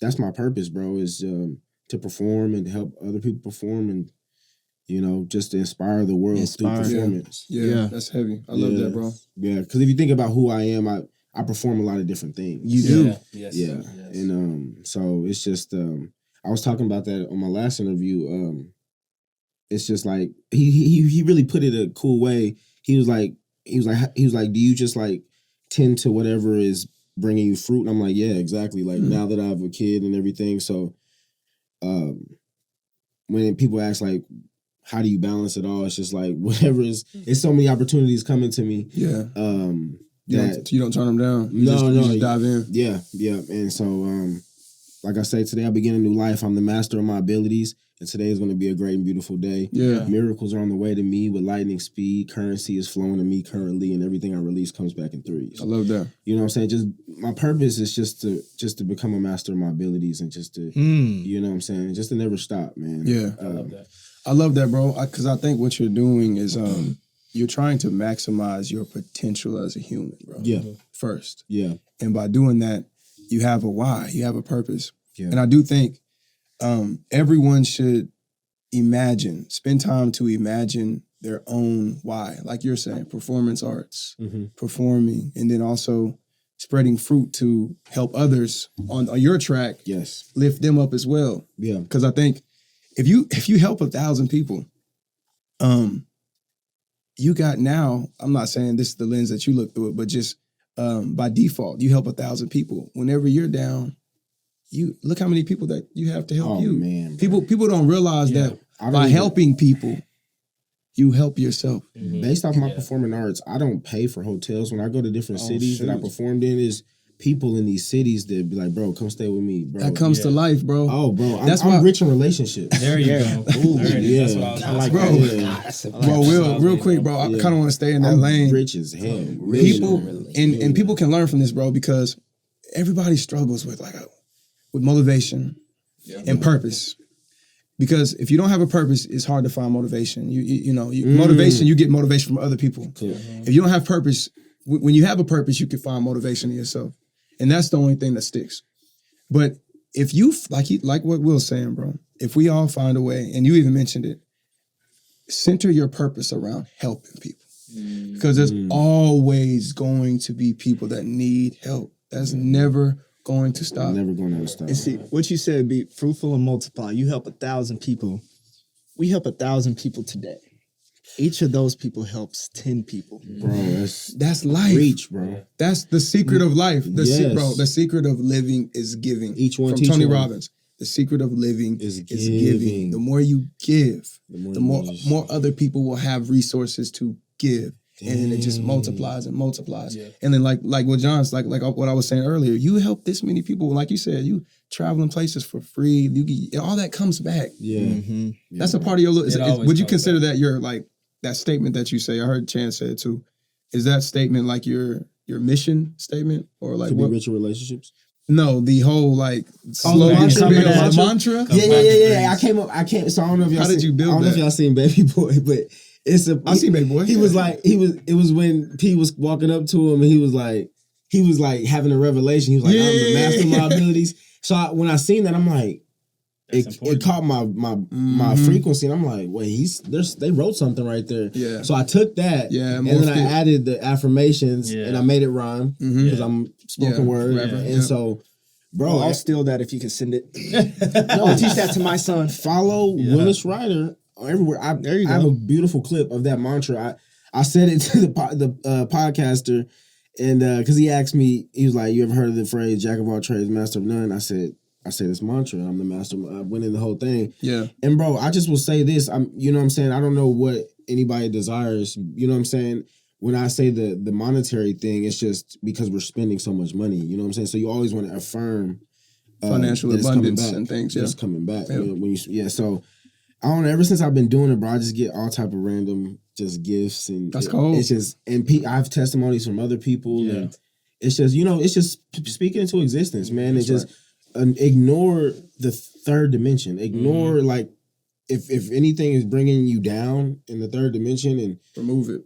that's my purpose, bro, is to perform and to help other people perform, and, you know, just to inspire the world through performance. Yeah, that's heavy. I love that, bro. Yeah, because if you think about who I am, I perform a lot of different things. You do. Yes. Yeah. Yes. And so it's just I was talking about that on my last interview. It's just like he really put it a cool way. He was like, do you just like tend to whatever is bringing you fruit? And I'm like, yeah, exactly. Like now that I have a kid and everything, so when people ask like, how do you balance it all? It's just like whatever is. It's so many opportunities coming to me. Yeah. You don't turn them down. You just dive in. Yeah. And so, like I say, today I begin a new life. I'm the master of my abilities, and today is going to be a great and beautiful day. Yeah. Miracles are on the way to me with lightning speed. Currency is flowing to me currently, and everything I release comes back in threes. I love that. You know what I'm saying? Just my purpose is just to become a master of my abilities, and just to, you know what I'm saying? Just to never stop, man. Yeah. I love that. I love that, bro, because I think what you're doing is you're trying to maximize your potential as a human, bro. Yeah. First. Yeah. And by doing that, you have a why, you have a purpose. Yeah. And I do think everyone should spend time to imagine their own why. Like you're saying, performance arts, performing, and then also spreading fruit to help others on your track. Yes. Lift them up as well. Yeah. Because I think if you help 1,000 people, you got now, I'm not saying this is the lens that you look through it, but just by default, you help 1,000 people. Whenever you're down, you look how many people that you have to help you. Man, people don't realize that by helping people, you help yourself. Based off my performing arts, I don't pay for hotels. When I go to different cities that I performed in, is people in these cities that be like, bro, come stay with me, bro. That comes to life, bro. Oh, bro, I'm rich in relationships. There you go. Ooh, There it is. That's what I was bro. Real quick, bro. I kind of want to stay in that lane. Rich as hell. People and people can learn from this, bro, because everybody struggles with with motivation and purpose. Because if you don't have a purpose, it's hard to find motivation. Motivation, you get motivation from other people. If you don't have purpose, when you have a purpose, you can find motivation in yourself. And that's the only thing that sticks. But if you like what Will's saying, bro, if we all find a way, and you even mentioned it, center your purpose around helping people. Because there's always going to be people that need help. That's never going to stop. Never going to stop. And see, what you said, be fruitful and multiply. You help 1,000 people. We help 1,000 people today. Each of those people helps 10 people. Bro, that's life. Reach, bro. That's the secret of life. The secret of living is giving. Each one from teach Tony one. Robbins. The secret of living is giving. giving. The more you give, the more other people will have resources to give. Dang. And then it just multiplies and multiplies. Yeah. And then like what John's like what I was saying earlier, you help this many people. Like you said, you traveling places for free. All that comes back. Yeah. Mm-hmm. That's a part of your would you consider that your like that statement that you say? I heard Chance say it too. Is that statement like your mission statement or like to be rich in relationships? No, the whole like slogan the mantra. Yeah. I came. So I don't know if y'all. How did you build that? I don't know if y'all seen Baby Boy, but I've seen Baby Boy. He was like it was when P was walking up to him and he was like having a revelation. He was like, I'm the master of my abilities. So when I seen that, I'm like, it caught my frequency, and I'm like, wait, they wrote something right there. Yeah. So I took that, and then I added the affirmations, and I made it rhyme because I'm spoken word, and so, bro, I'll steal that if you can send it. I'll teach that to my son. Follow Willis Writer everywhere. There you go. I have a beautiful clip of that mantra. I said it to the podcaster, and because he asked me, he was like, "You ever heard of the phrase Jack of all trades, master of none?" I said this mantra. I'm the master. I went in the whole thing. Yeah. And bro, I just will say this. You know what I'm saying? I don't know what anybody desires. You know what I'm saying? When I say the monetary thing, it's just because we're spending so much money. You know what I'm saying? So you always want to affirm financial abundance and things. It's coming back. Yeah. So I don't know. Ever since I've been doing it, bro, I just get all type of random just gifts and that's cool. It's just I have testimonies from other people and it's just it's just speaking into existence, man. It's just. Ignore the third dimension. Ignore like if anything is bringing you down in the third dimension and remove it.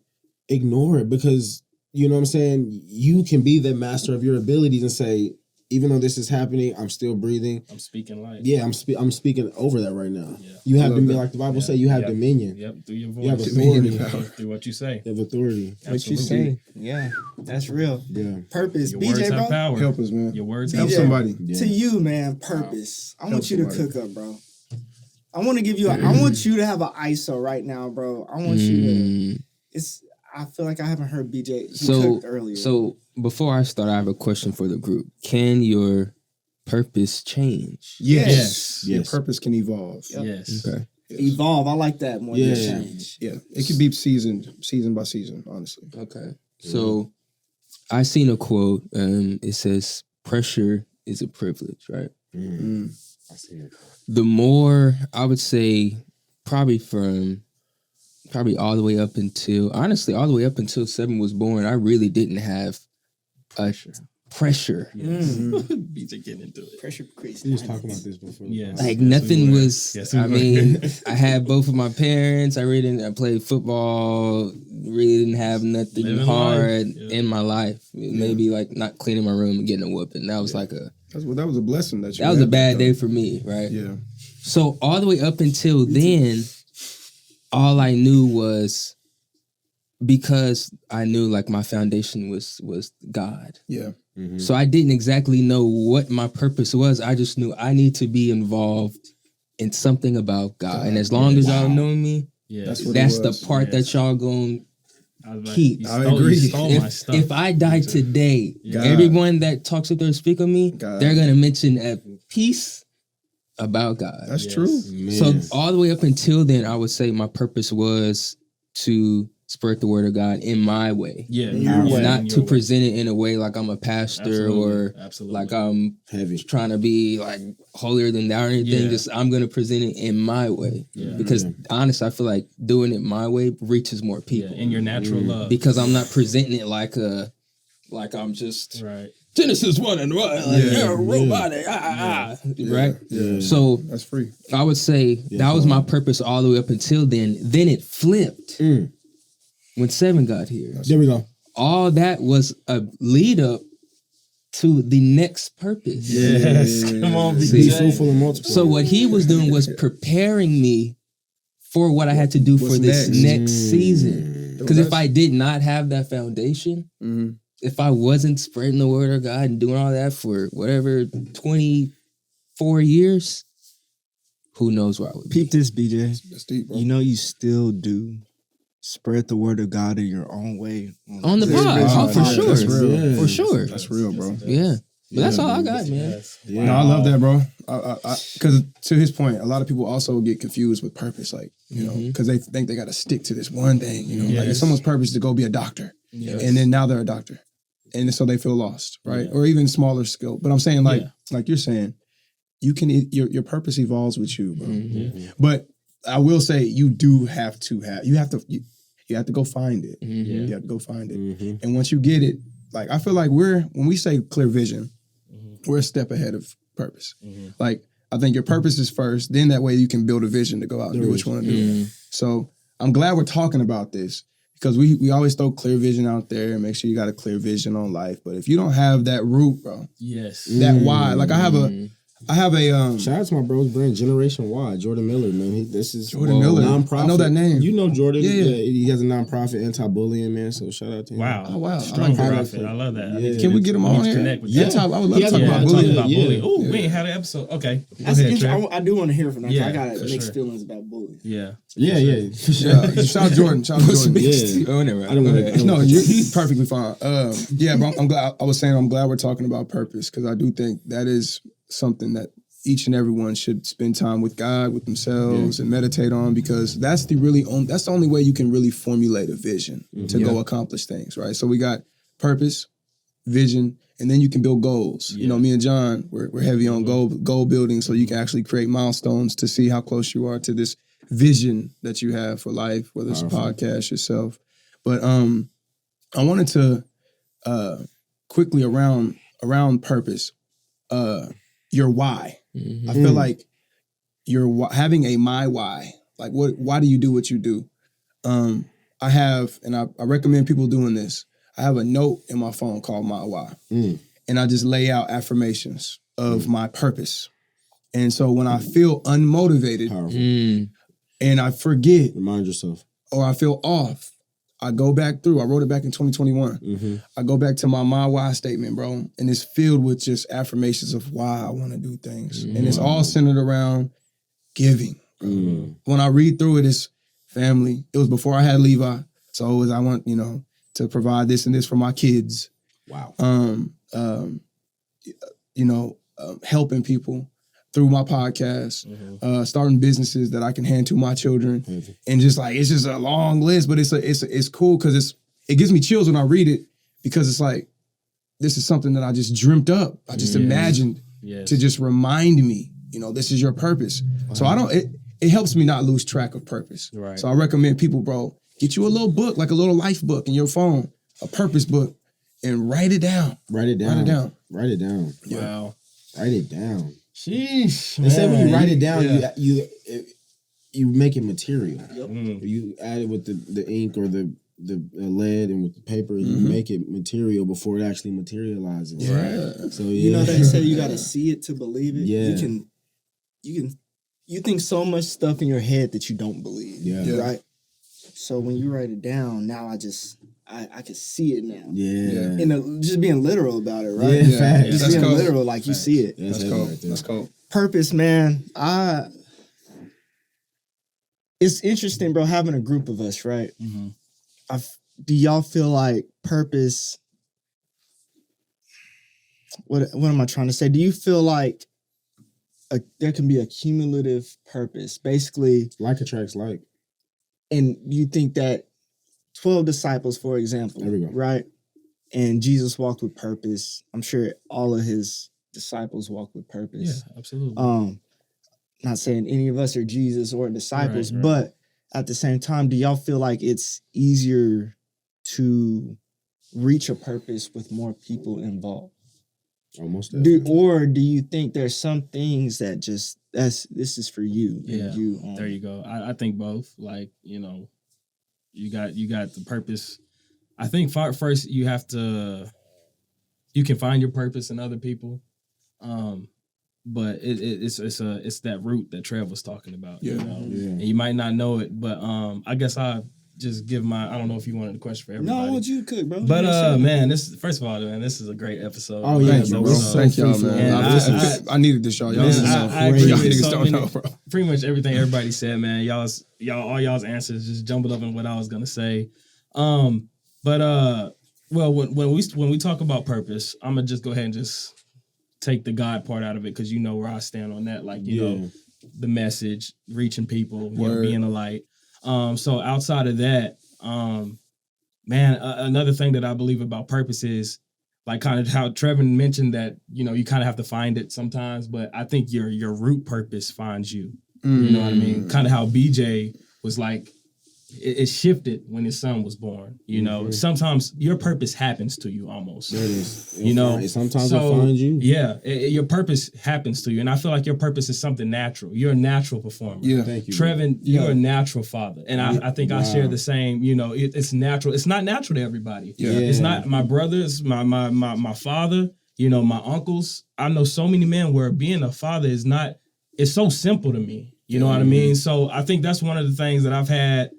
Ignore it because you know what I'm saying. You can be the master of your abilities and say, even though this is happening, I'm still breathing. I'm speaking life. Yeah, I'm speaking over that right now. Yeah. You have dominion, like the Bible say. You have dominion. Yep, through your voice. You have authority through what you say. You have authority. What you say. Yeah, that's real. Yeah. Purpose. Your BJ, words bro. have power. Help us, man. Your words help have somebody. Yeah. To you, man. Purpose. I want you to cook up, bro. I want to give you. I want you to have an ISO right now, bro. I want you to. I feel like I haven't heard BJ. He cooked earlier. So before I start, I have a question for the group. Can your purpose change? Yes. Your purpose can evolve. Yep. Yes. Okay. Evolve. I like that more than change. Yeah. It could be season by season, honestly. Okay. So I seen a quote. It says, "Pressure is a privilege." Right. I see it. The more I would say, probably all the way up until 7 was born, I really didn't have pressure. BJ getting into it. Pressure crazy. We was talking about this before. Yes. Like nothing was. Yes, I mean, I had both of my parents. I played football. Really didn't have nothing Living hard life. in my life. Maybe like not cleaning my room and getting a whooping. That was like that was a blessing that was a bad day for me, right? Yeah. So all the way up until then, all I knew was because I knew like my foundation was God. Yeah. Mm-hmm. So I didn't exactly know what my purpose was. I just knew I need to be involved in something about God. And as long as y'all know me, that's the part that y'all gonna keep. I agree. If I die today, everyone that talks up there and speak on me, they're gonna mention a piece about God. That's true. Man. So all the way up until then, I would say my purpose was to spread the word of God in my way. Yeah. Not to present it in a way like I'm a pastor or like I'm trying to be like holier than thou or anything. Just I'm going to present it in my way. Yeah. Because honestly, I feel like doing it my way reaches more people. In your natural love. Because I'm not presenting it like I'm just Genesis 1 and 1, robotic, right? Yeah. So that's free. I would say that was my purpose all the way up until then. Then it flipped when 7 got here. There we go. All that was a lead up to the next purpose. Yes. Come on, Be fruitful and multiply. So what he was doing was preparing me for what I had to do for this next season. Because if I did not have that foundation, if I wasn't spreading the word of God and doing all that for whatever 24 years, who knows where I would be. Peep this, BJ. That's deep, bro. You know you still do spread the word of God in your own way. On the pod. Oh, for sure. That's real. For sure. That's real, bro. Yeah. But that's all I got, man. Yeah. No, I love that, bro. Because to his point, a lot of people also get confused with purpose, like, you know, because they think they got to stick to this one thing, you know, like if someone's purpose is to go be a doctor, and then now they're a doctor, and so they feel lost, right? Or even smaller skill. But I'm saying, like you're saying, you can your purpose evolves with you, bro. But I will say, you have to go find it. You have to go find it, and once you get it, like I feel like when we say clear vision, we're a step ahead of purpose. Like I think your purpose is first, then that way you can build a vision to go out and do what you want to do. So I'm glad we're talking about this because we always throw clear vision out there and make sure you got a clear vision on life. But if you don't have that root, bro, that why, like I have a shout out to my bro's brand, Generation Y, Jordan Miller, man. This is Jordan Miller. nonprofit. I know that name. You know Jordan. Yeah. He has a nonprofit anti-bullying, man. So shout out to him. Wow. Oh, wow. Strong I like profit. I love that. Yeah. Can we get him on here? Connect with I would love to talk about talk bullying. about Yeah. bullying. Oh, we ain't had an episode. Okay. That's Go ahead, interesting. Trey. I do want to hear from that. Yeah, I got for mixed sure. feelings about bullying. Yeah. Yeah. Yeah. Shout out Jordan. Shout out Jordan. Yeah. Oh, never. I don't want to. No, you're perfectly fine. Yeah, but I'm glad. I was saying I'm glad we're talking about purpose because I do think that is something that each and everyone should spend time with God, with themselves, and meditate on because that's the only way you can really formulate a vision to go accomplish things, right? So we got purpose, vision, and then you can build goals. You know, me and John, we're heavy on goal building, so you can actually create milestones to see how close you are to this vision that you have for life, whether it's a podcast, yourself. But I wanted to quickly around purpose, your why. I feel like you're having a my why. Like, why do you do what you do? I have, and I recommend people doing this. I have a note in my phone called my why, and I just lay out affirmations of my purpose. And so when I feel unmotivated and I forget, Remind yourself, or I feel off, I go back through. I wrote it back in 2021. I go back to my why statement, bro, and it's filled with just affirmations of why I want to do things, and it's all centered around giving. When I read through it, it's family. It was before I had Levi, so it was I want to provide this and this for my kids. Wow. Helping people through my podcast, starting businesses that I can hand to my children, and just like it's just a long list, but it's cool because it gives me chills when I read it because it's like this is something that I just dreamt up, I just imagined to just remind me, this is your purpose. So it helps me not lose track of purpose. Right. So I recommend people, bro, get you a little book, like a little life book in your phone, a purpose book, and write it down. Write it down. Wow. Write it down. Sheesh. They say when you write it down, Yeah. you make it material. Yep. You add it with the ink or the lead and with the paper, you make it material before it actually materializes. Right. So They say you gotta see it to believe it. Yeah. You think so much stuff in your head that you don't believe. Yeah. Right. So when you write it down, now I can see it now. Yeah. Just being literal about it, right? Yeah, facts. Just That's being cool. literal, like you see it. That's That's cool. right there. That's cool. Purpose, man. It's interesting, bro, having a group of us, right? Do y'all feel like purpose? What am I trying to say? Do you feel like there can be a cumulative purpose, basically? Like attracts like. And you think that 12 disciples, for example, There we go. right? And Jesus walked with purpose. I'm sure all of his disciples walked with Yeah, purpose. absolutely. Not saying any of us are Jesus or disciples, Right. but at the same time, do y'all feel like it's easier to reach a purpose with more people involved? Almost. Or do you think there's some things that this is for you? Yeah. And you There you go. I think both. Like, you got the purpose. I think first you have to you can find your purpose in other people. But it's that root that Trev was talking about. Yeah. You know? And you might not know it, but I guess I just give I don't know if you wanted a question for everybody. No, I want you to cook, bro. But man, first of all, man, this is a great episode. Oh yeah, Thank you, bro. Thank y'all, man. I needed this, y'all. I agree y'all with niggas so don't many, know, bro. pretty much everything everybody said, man. All y'all's answers just jumbled up in what I was gonna say. Well, when we talk about purpose, I'm gonna just go ahead and just take the God part out of it, because you know where I stand on that. Like, you know, the message, reaching people, you know, being a light. So outside of that, man, another thing that I believe about purpose is like kind of how Trevor mentioned that, you know, you kind of have to find it sometimes, but I think your root purpose finds you. You know what I mean? Kind of how BJ was like, it shifted when his son was born. You know, sometimes your purpose happens to you almost. It is. You know, sometimes it finds you. Yeah, your purpose happens to you, and I feel like your purpose is something natural. You're a natural performer. Yeah, thank you, Trevin. You're a natural father, and I think I share the same. You know, it's natural. It's not natural to everybody. Yeah. It's not my brothers, my father. You know, my uncles. I know so many men where being a father is not. It's so simple to me. You know what I mean? So I think that's one of the things that I've had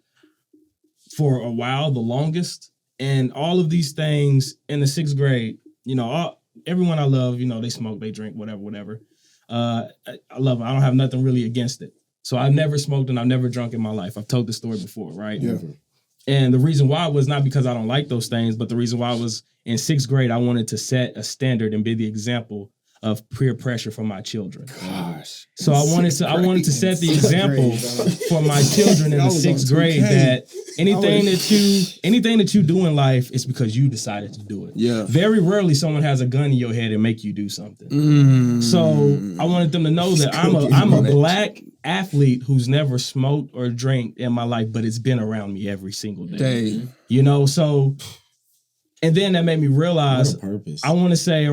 for a while, the longest. And all of these things in the 6th grade, you know, everyone I love, you know, they smoke, they drink, whatever. I love them. I don't have nothing really against it. So I've never smoked and I've never drunk in my life. I've told this story before, right? Yeah. And the reason why was not because I don't like those things, but the reason why was in 6th grade, I wanted to set a standard and be the example of peer pressure for my children. Gosh. So I wanted to set the example for my children in the 6th grade that anything that you do in life is because you decided to do it. Yeah. Very rarely someone has a gun in your head and make you do something. So I wanted them to know that I'm a black athlete who's never smoked or drank in my life, but it's been around me every single day. Dang. You know, so, and then that made me realize, purpose. I want to say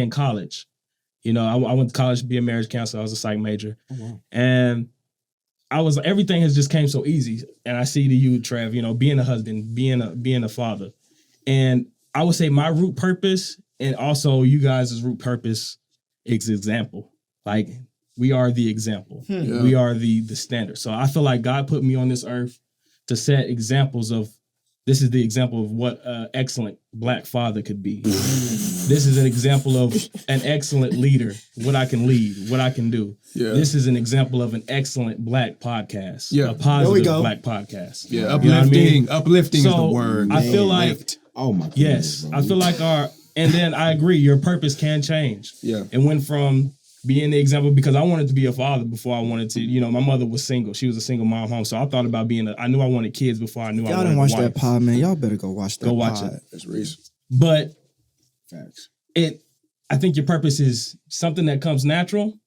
in college. You know, I went to college to be a marriage counselor. I was a psych major. Oh, wow. And everything has just came so easy. And I see to you, Trev, you know, being a husband, being a father. And I would say my root purpose and also you guys' root purpose is example. Like, we are the example. Yeah. We are the standard. So I feel like God put me on this earth to set examples of, this is the example of what an excellent black father could be. This is an example of an excellent leader, what I can lead, what I can do. Yeah. This is an example of an excellent black podcast. Yeah. A positive black podcast. Yeah, uplifting. Uplifting is the word. I feel like, oh my goodness, yes, bro. I feel like and then I agree, your purpose can change. Yeah. It went from being the example, because I wanted to be a father before I wanted to, you know, my mother was single. She was a single mom home. So I thought about I knew I wanted kids before I knew I wanted a wife. Y'all didn't watch that pod, man. Y'all better go watch that pod. Go watch it. That's reason. But facts. I think your purpose is something that comes natural,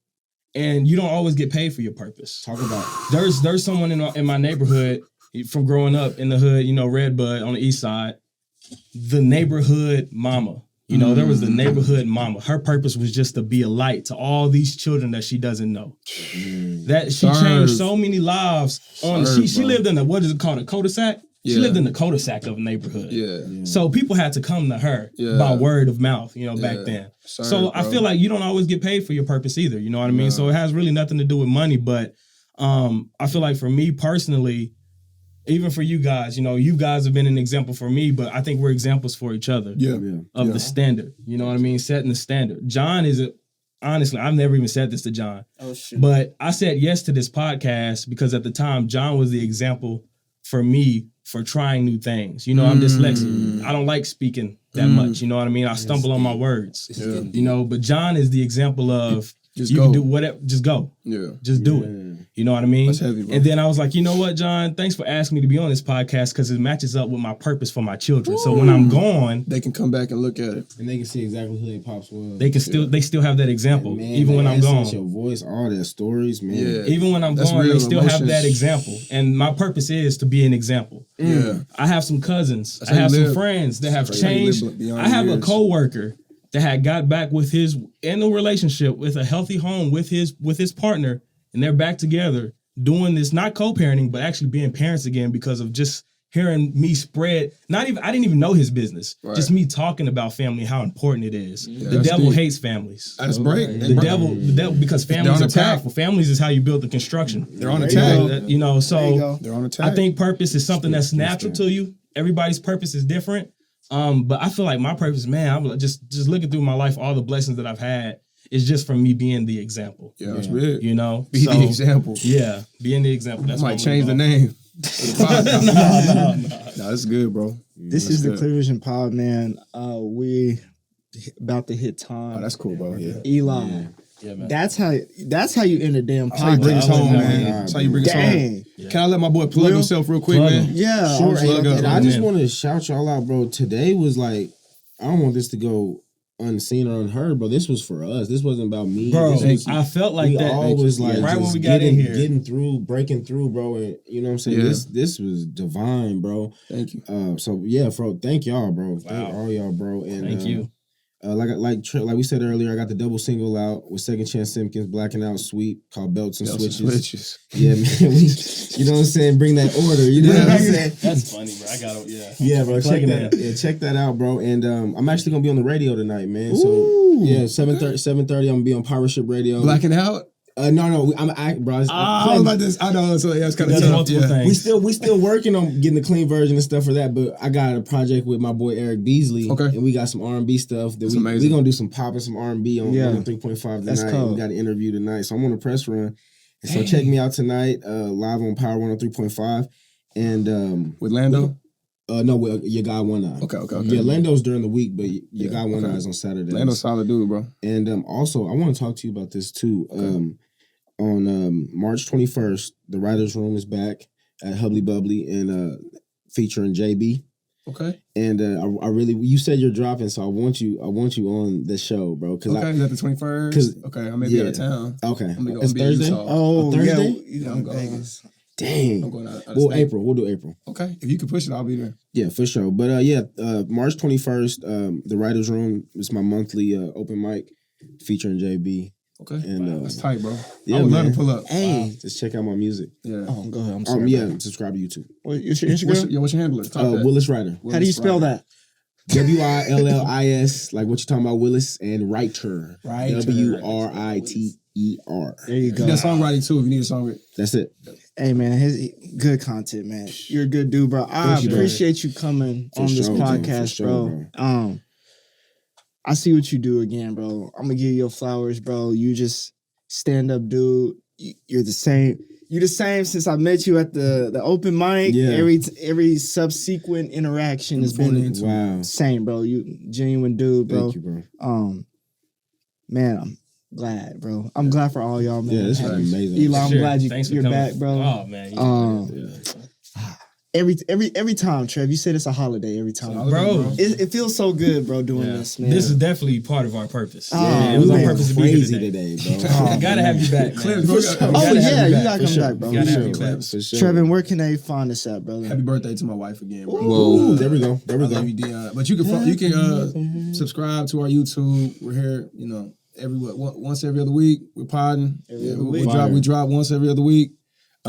and you don't always get paid for your purpose. Talk about there's someone in my neighborhood from growing up in the hood, you know, Redbud on the east side, the neighborhood mama. You know, there was the neighborhood mama. Her purpose was just to be a light to all these children that she doesn't know. That she changed so many lives. She lived in what is it called, a cul-de-sac? Yeah. She lived in the cul-de-sac of a neighborhood. Yeah. So people had to come to her by word of mouth, you know, back then. So I feel like you don't always get paid for your purpose either. You know what I mean? So it has really nothing to do with money. But I feel like for me personally, even for you guys, you know, you guys have been an example for me, but I think we're examples for each other of the standard. You know what I mean? Setting the standard. John honestly, I've never even said this to John. Oh, shit. But I said yes to this podcast because at the time, John was the example for me for trying new things. You know, I'm dyslexic. I don't like speaking that much. You know what I mean? I stumble on my words. Yeah. You know, but John is the example of you can do whatever. Just go. Yeah. Just do it. You know what I mean? That's heavy, bro. And then I was like, you know what, John? Thanks for asking me to be on this podcast because it matches up with my purpose for my children. Ooh. So when I'm gone, they can come back and look at it, and they can see exactly who their pops was. They can still have that example, man, even when I'm gone. Your voice, all their stories, man. Yeah. Even when I'm gone, they still have that example. And my purpose is to be an example. Yeah. I have some cousins. I have some friends that have changed. I have a coworker that had got back with in a relationship with a healthy home with his partner, and they're back together doing this, not co-parenting, but actually being parents again because of just hearing me spread, I didn't even know his business. Right. Just me talking about family, how important it is. Yeah, the that's devil deep. hates families. That's great. The devil, because families on are attack. powerful. Families is how you build the construction. They're on There attack. you go. You know, There you so go. They're on attack. I think purpose is something that's natural to you. Everybody's purpose is different. But I feel like my purpose, man, I'm just looking through my life, all the blessings that I've had is just from me being the example. Yeah, that's big. You know? Be the example. Yeah, being the example. That's I what might I'm change the about. name. No, that's good, bro. This is the Clear Vision Pod, man. We about to hit time. Oh, that's cool, bro. Yeah. Eli. Yeah, man. That's how you end the damn That's how you bring us podcast. home, Oh, man. God, That's how you bring us home. Dang. Yeah. Can I let my boy plug Will? himself real quick, Plug man? him. Yeah. Sure, I'll and, plug and up. I just man. want to shout y'all out, bro. Today was like, I don't want this to go unseen or unheard, bro. This was for us. This wasn't about me. Bro, This was, I felt like we that. all was like right when just we got in here. getting through, breaking through, bro. And you know what I'm saying? Yeah. This was divine, bro. Thank you. So yeah, bro. Thank y'all, bro. Thank Wow. all y'all, bro. And Thank you. Like we said earlier, I got the double single out with Second Chance Simpkins, Blacking Out Sweep, called Belts and Switches. Yeah, man. You know what I'm saying? Bring that order. You know what I'm saying? That's funny, bro. I got it. Yeah. Yeah, bro. Check Plugging that. in. Yeah, check that out, bro. And I'm actually gonna be on the radio tonight, man. So Ooh. yeah, 7:30. I'm gonna be on Pirate Ship Radio. Blacking out? No, bro. I was about this. I know. So yeah, it's kind of That's tough. multiple Yeah. things. we still working on getting the clean version and stuff for that, but I got a project with my boy Eric Beasley. Okay. And we got some R&B stuff that That's we amazing. gonna do some pop and some R&B on Yeah. 3.5 tonight. That's cool. We got an interview tonight. So I'm on a press run. And so check me out tonight, live on Power 103.5. And With Lando? no, with your guy One Eye. Okay. Yeah, Lando's during the week, but your Yeah, guy One okay. Eye is on Saturday. Lando's solid dude, bro. And also, I want to talk to you about this too. On March 21st, the Writers Room is back at Hubbly Bubbly and featuring JB. Okay. And I really, you said you're dropping, so I want you on the show, bro. Cause Okay, is that the 21st? Okay, I may be out of town. Okay, I'm gonna go it's be in Thursday. Utah. Oh, Thursday? yeah. I'm going. Vegas. Dang. I'm going out of Well, state. April. We'll do April. Okay, if you can push it, I'll be there. Yeah, for sure. But March 21st, the Writers Room is my monthly open mic featuring JB. Okay, And that's tight, bro. yeah, I would love man. to pull up. Hey. Just check out my music. Yeah. Oh, go ahead. I'm sorry. Yeah, subscribe to YouTube. What's your What's Instagram? what's your handler? Talk that. Willis Writer. How do you spell that? WILLIS, like what you talking about, Willis, and Writer. Writer. WRITER. There you You go. got songwriting too if you need a songwriter. That's it. Hey man, his good content, man. You're a good dude, bro. I Thank you, bro. appreciate you coming For on this sure, Jim, for podcast, sure, bro. I see what you do again, bro. I'm gonna give you your flowers, bro. You just stand up, dude. You're the same. You're the same since I met you at the open mic. Yeah. Every subsequent interaction has been Wow. same, bro. You genuine dude, bro. Thank you, bro. Man, I'm glad, bro. I'm glad for all y'all, man. Yeah, this is Happy- amazing. Eli, I'm Sure. glad Thanks for you're coming. back, bro. Oh man. Every time, Trev, you said it's a holiday every time. Bro. It feels so good, bro, doing Yeah. this, man. This is definitely part of our purpose. Oh, it was on man. purpose to be here Crazy today. today, bro. Oh, I gotta have you back, Clips, man. bro. Oh, Gotta have yeah, you you back, gotta for come sure. back, bro. Gotta For have sure. you back. For sure. Trevin, where can they find us at, brother? Happy birthday to my wife again, bro. Ooh, there we go. There we I go. love you, Dion. But you can subscribe to our YouTube. We're here, once every other week. We're podding. Every other We week. drop once every other week.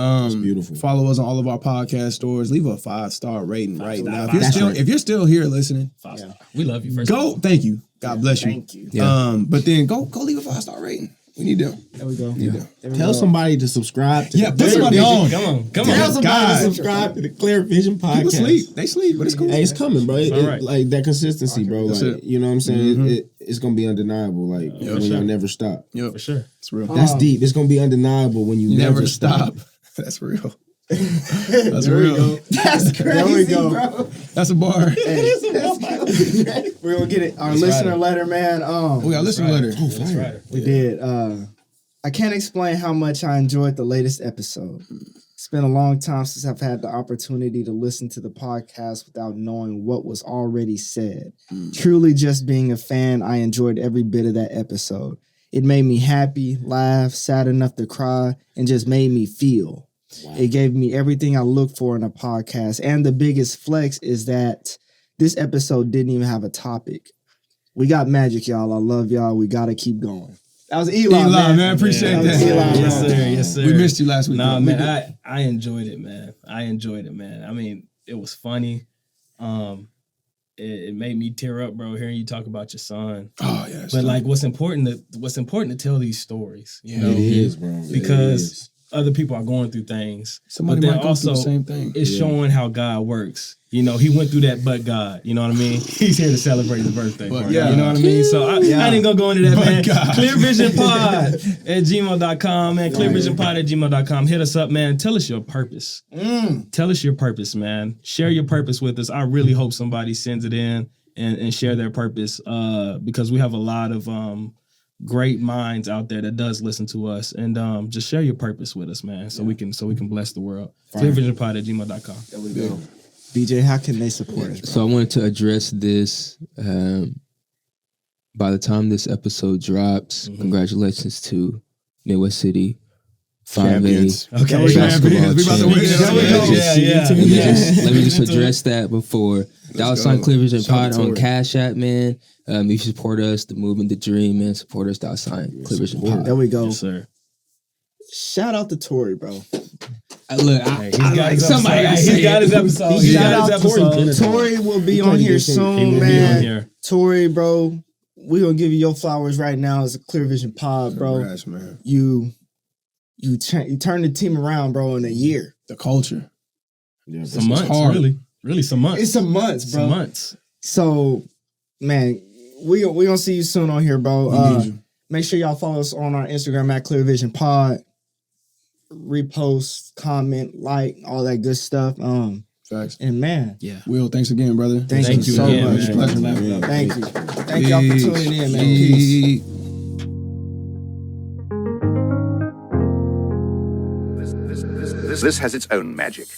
It's beautiful. Follow us on all of our podcast stores. Leave a 5-star rating right now. If That's you're still here listening, Yeah. We love you. First go. Thank you. God bless you. Thank you. Yeah. But then go leave a 5-star rating. We need them. There we go. Need them. There we Tell go. somebody to subscribe to Yeah, the put Clear somebody Vision. on. Come Tell on. somebody God. to subscribe to the Clear Vision podcast. People sleep. They sleep, but it's cool. Hey, it's coming, bro. all right. Like that consistency, bro. That's Like it. you know what I'm saying. It's gonna be undeniable. Like when sure. y'all never stop. Yep. For sure. It's real. That's deep. It's gonna be undeniable when you Never stop. That's real. That's There we real. go. That's crazy, There we go. bro. That's a bar. We're gonna get it. Our listener letter, man. We got a listener letter. That's right. We did. I can't explain how much I enjoyed the latest episode. It's been a long time since I've had the opportunity to listen to the podcast without knowing what was already said. Truly just being a fan, I enjoyed every bit of that episode. It made me happy, laugh, sad enough to cry, and just made me feel. Wow. It gave me everything I look for in a podcast. And the biggest flex is that this episode didn't even have a topic. We got magic, y'all. I love y'all. We got to keep going. That was Eli, man. Appreciate That that. was Eli, Yes, man. sir. Yes, sir. We missed you last week. Nah, though. man, I enjoyed it, man. I mean, it was funny. It made me tear up, bro, hearing you talk about your son. Oh yeah. But like, what's important to tell these stories, you know, It is, bro. because other people are going through things. Somebody but then might go through also the same thing. it's showing how God works. You know, he went through that, but God, you know what I mean? He's here to celebrate his birthday. But party, yeah. you know what I mean? So I ain't gonna go into that, But man. God. ClearVisionPod@gmail.com, man. ClearVisionPod@gmail.com. Hit us up, man. Tell us your purpose. Tell us your purpose, man. Share your purpose with us. I really hope somebody sends it in and share their purpose, because we have a lot of great minds out there that does listen to us, and just share your purpose with us, man, so we can bless the world. ClearVisionPod@gmail.com. There we go. DJ, how can they support us, bro? So I wanted to address this. By the time this episode drops, congratulations to Midwest City 5A Okay, basketball We about to win it. champions. Let me just address that before. $sign Clear Vision Shout out Pod to on Tori. Cash App, man. If you support us, the movement, the dream, man, support us. $sign Clear Vision Pod. There we go. Yes, sir. Shout out to Tori, bro. Look, He's got his somebody episode. gotta He's say got it. his episode. He Shout got out his episode. Tori will be on here He soon, will be on man. here. Tori, bro, we gonna give you your flowers right now as a Clear Vision Pod, bro. Congrats, man. You turned the team around, bro, in a year. The culture. Yeah, Some months, hard. really some months. It's some months, bro. Some months. So, man, we gonna see you soon on here, bro. We need you. Make sure y'all follow us on our Instagram at Clear Vision Pod. Repost, comment, like, all that good stuff. Facts. And man, Yeah. Will, thanks again, brother. Thank you so again, much. man. Pleasure, man. Yeah. Thank you. Thank y'all for tuning in, man. Peace. Peace. This has its own magic.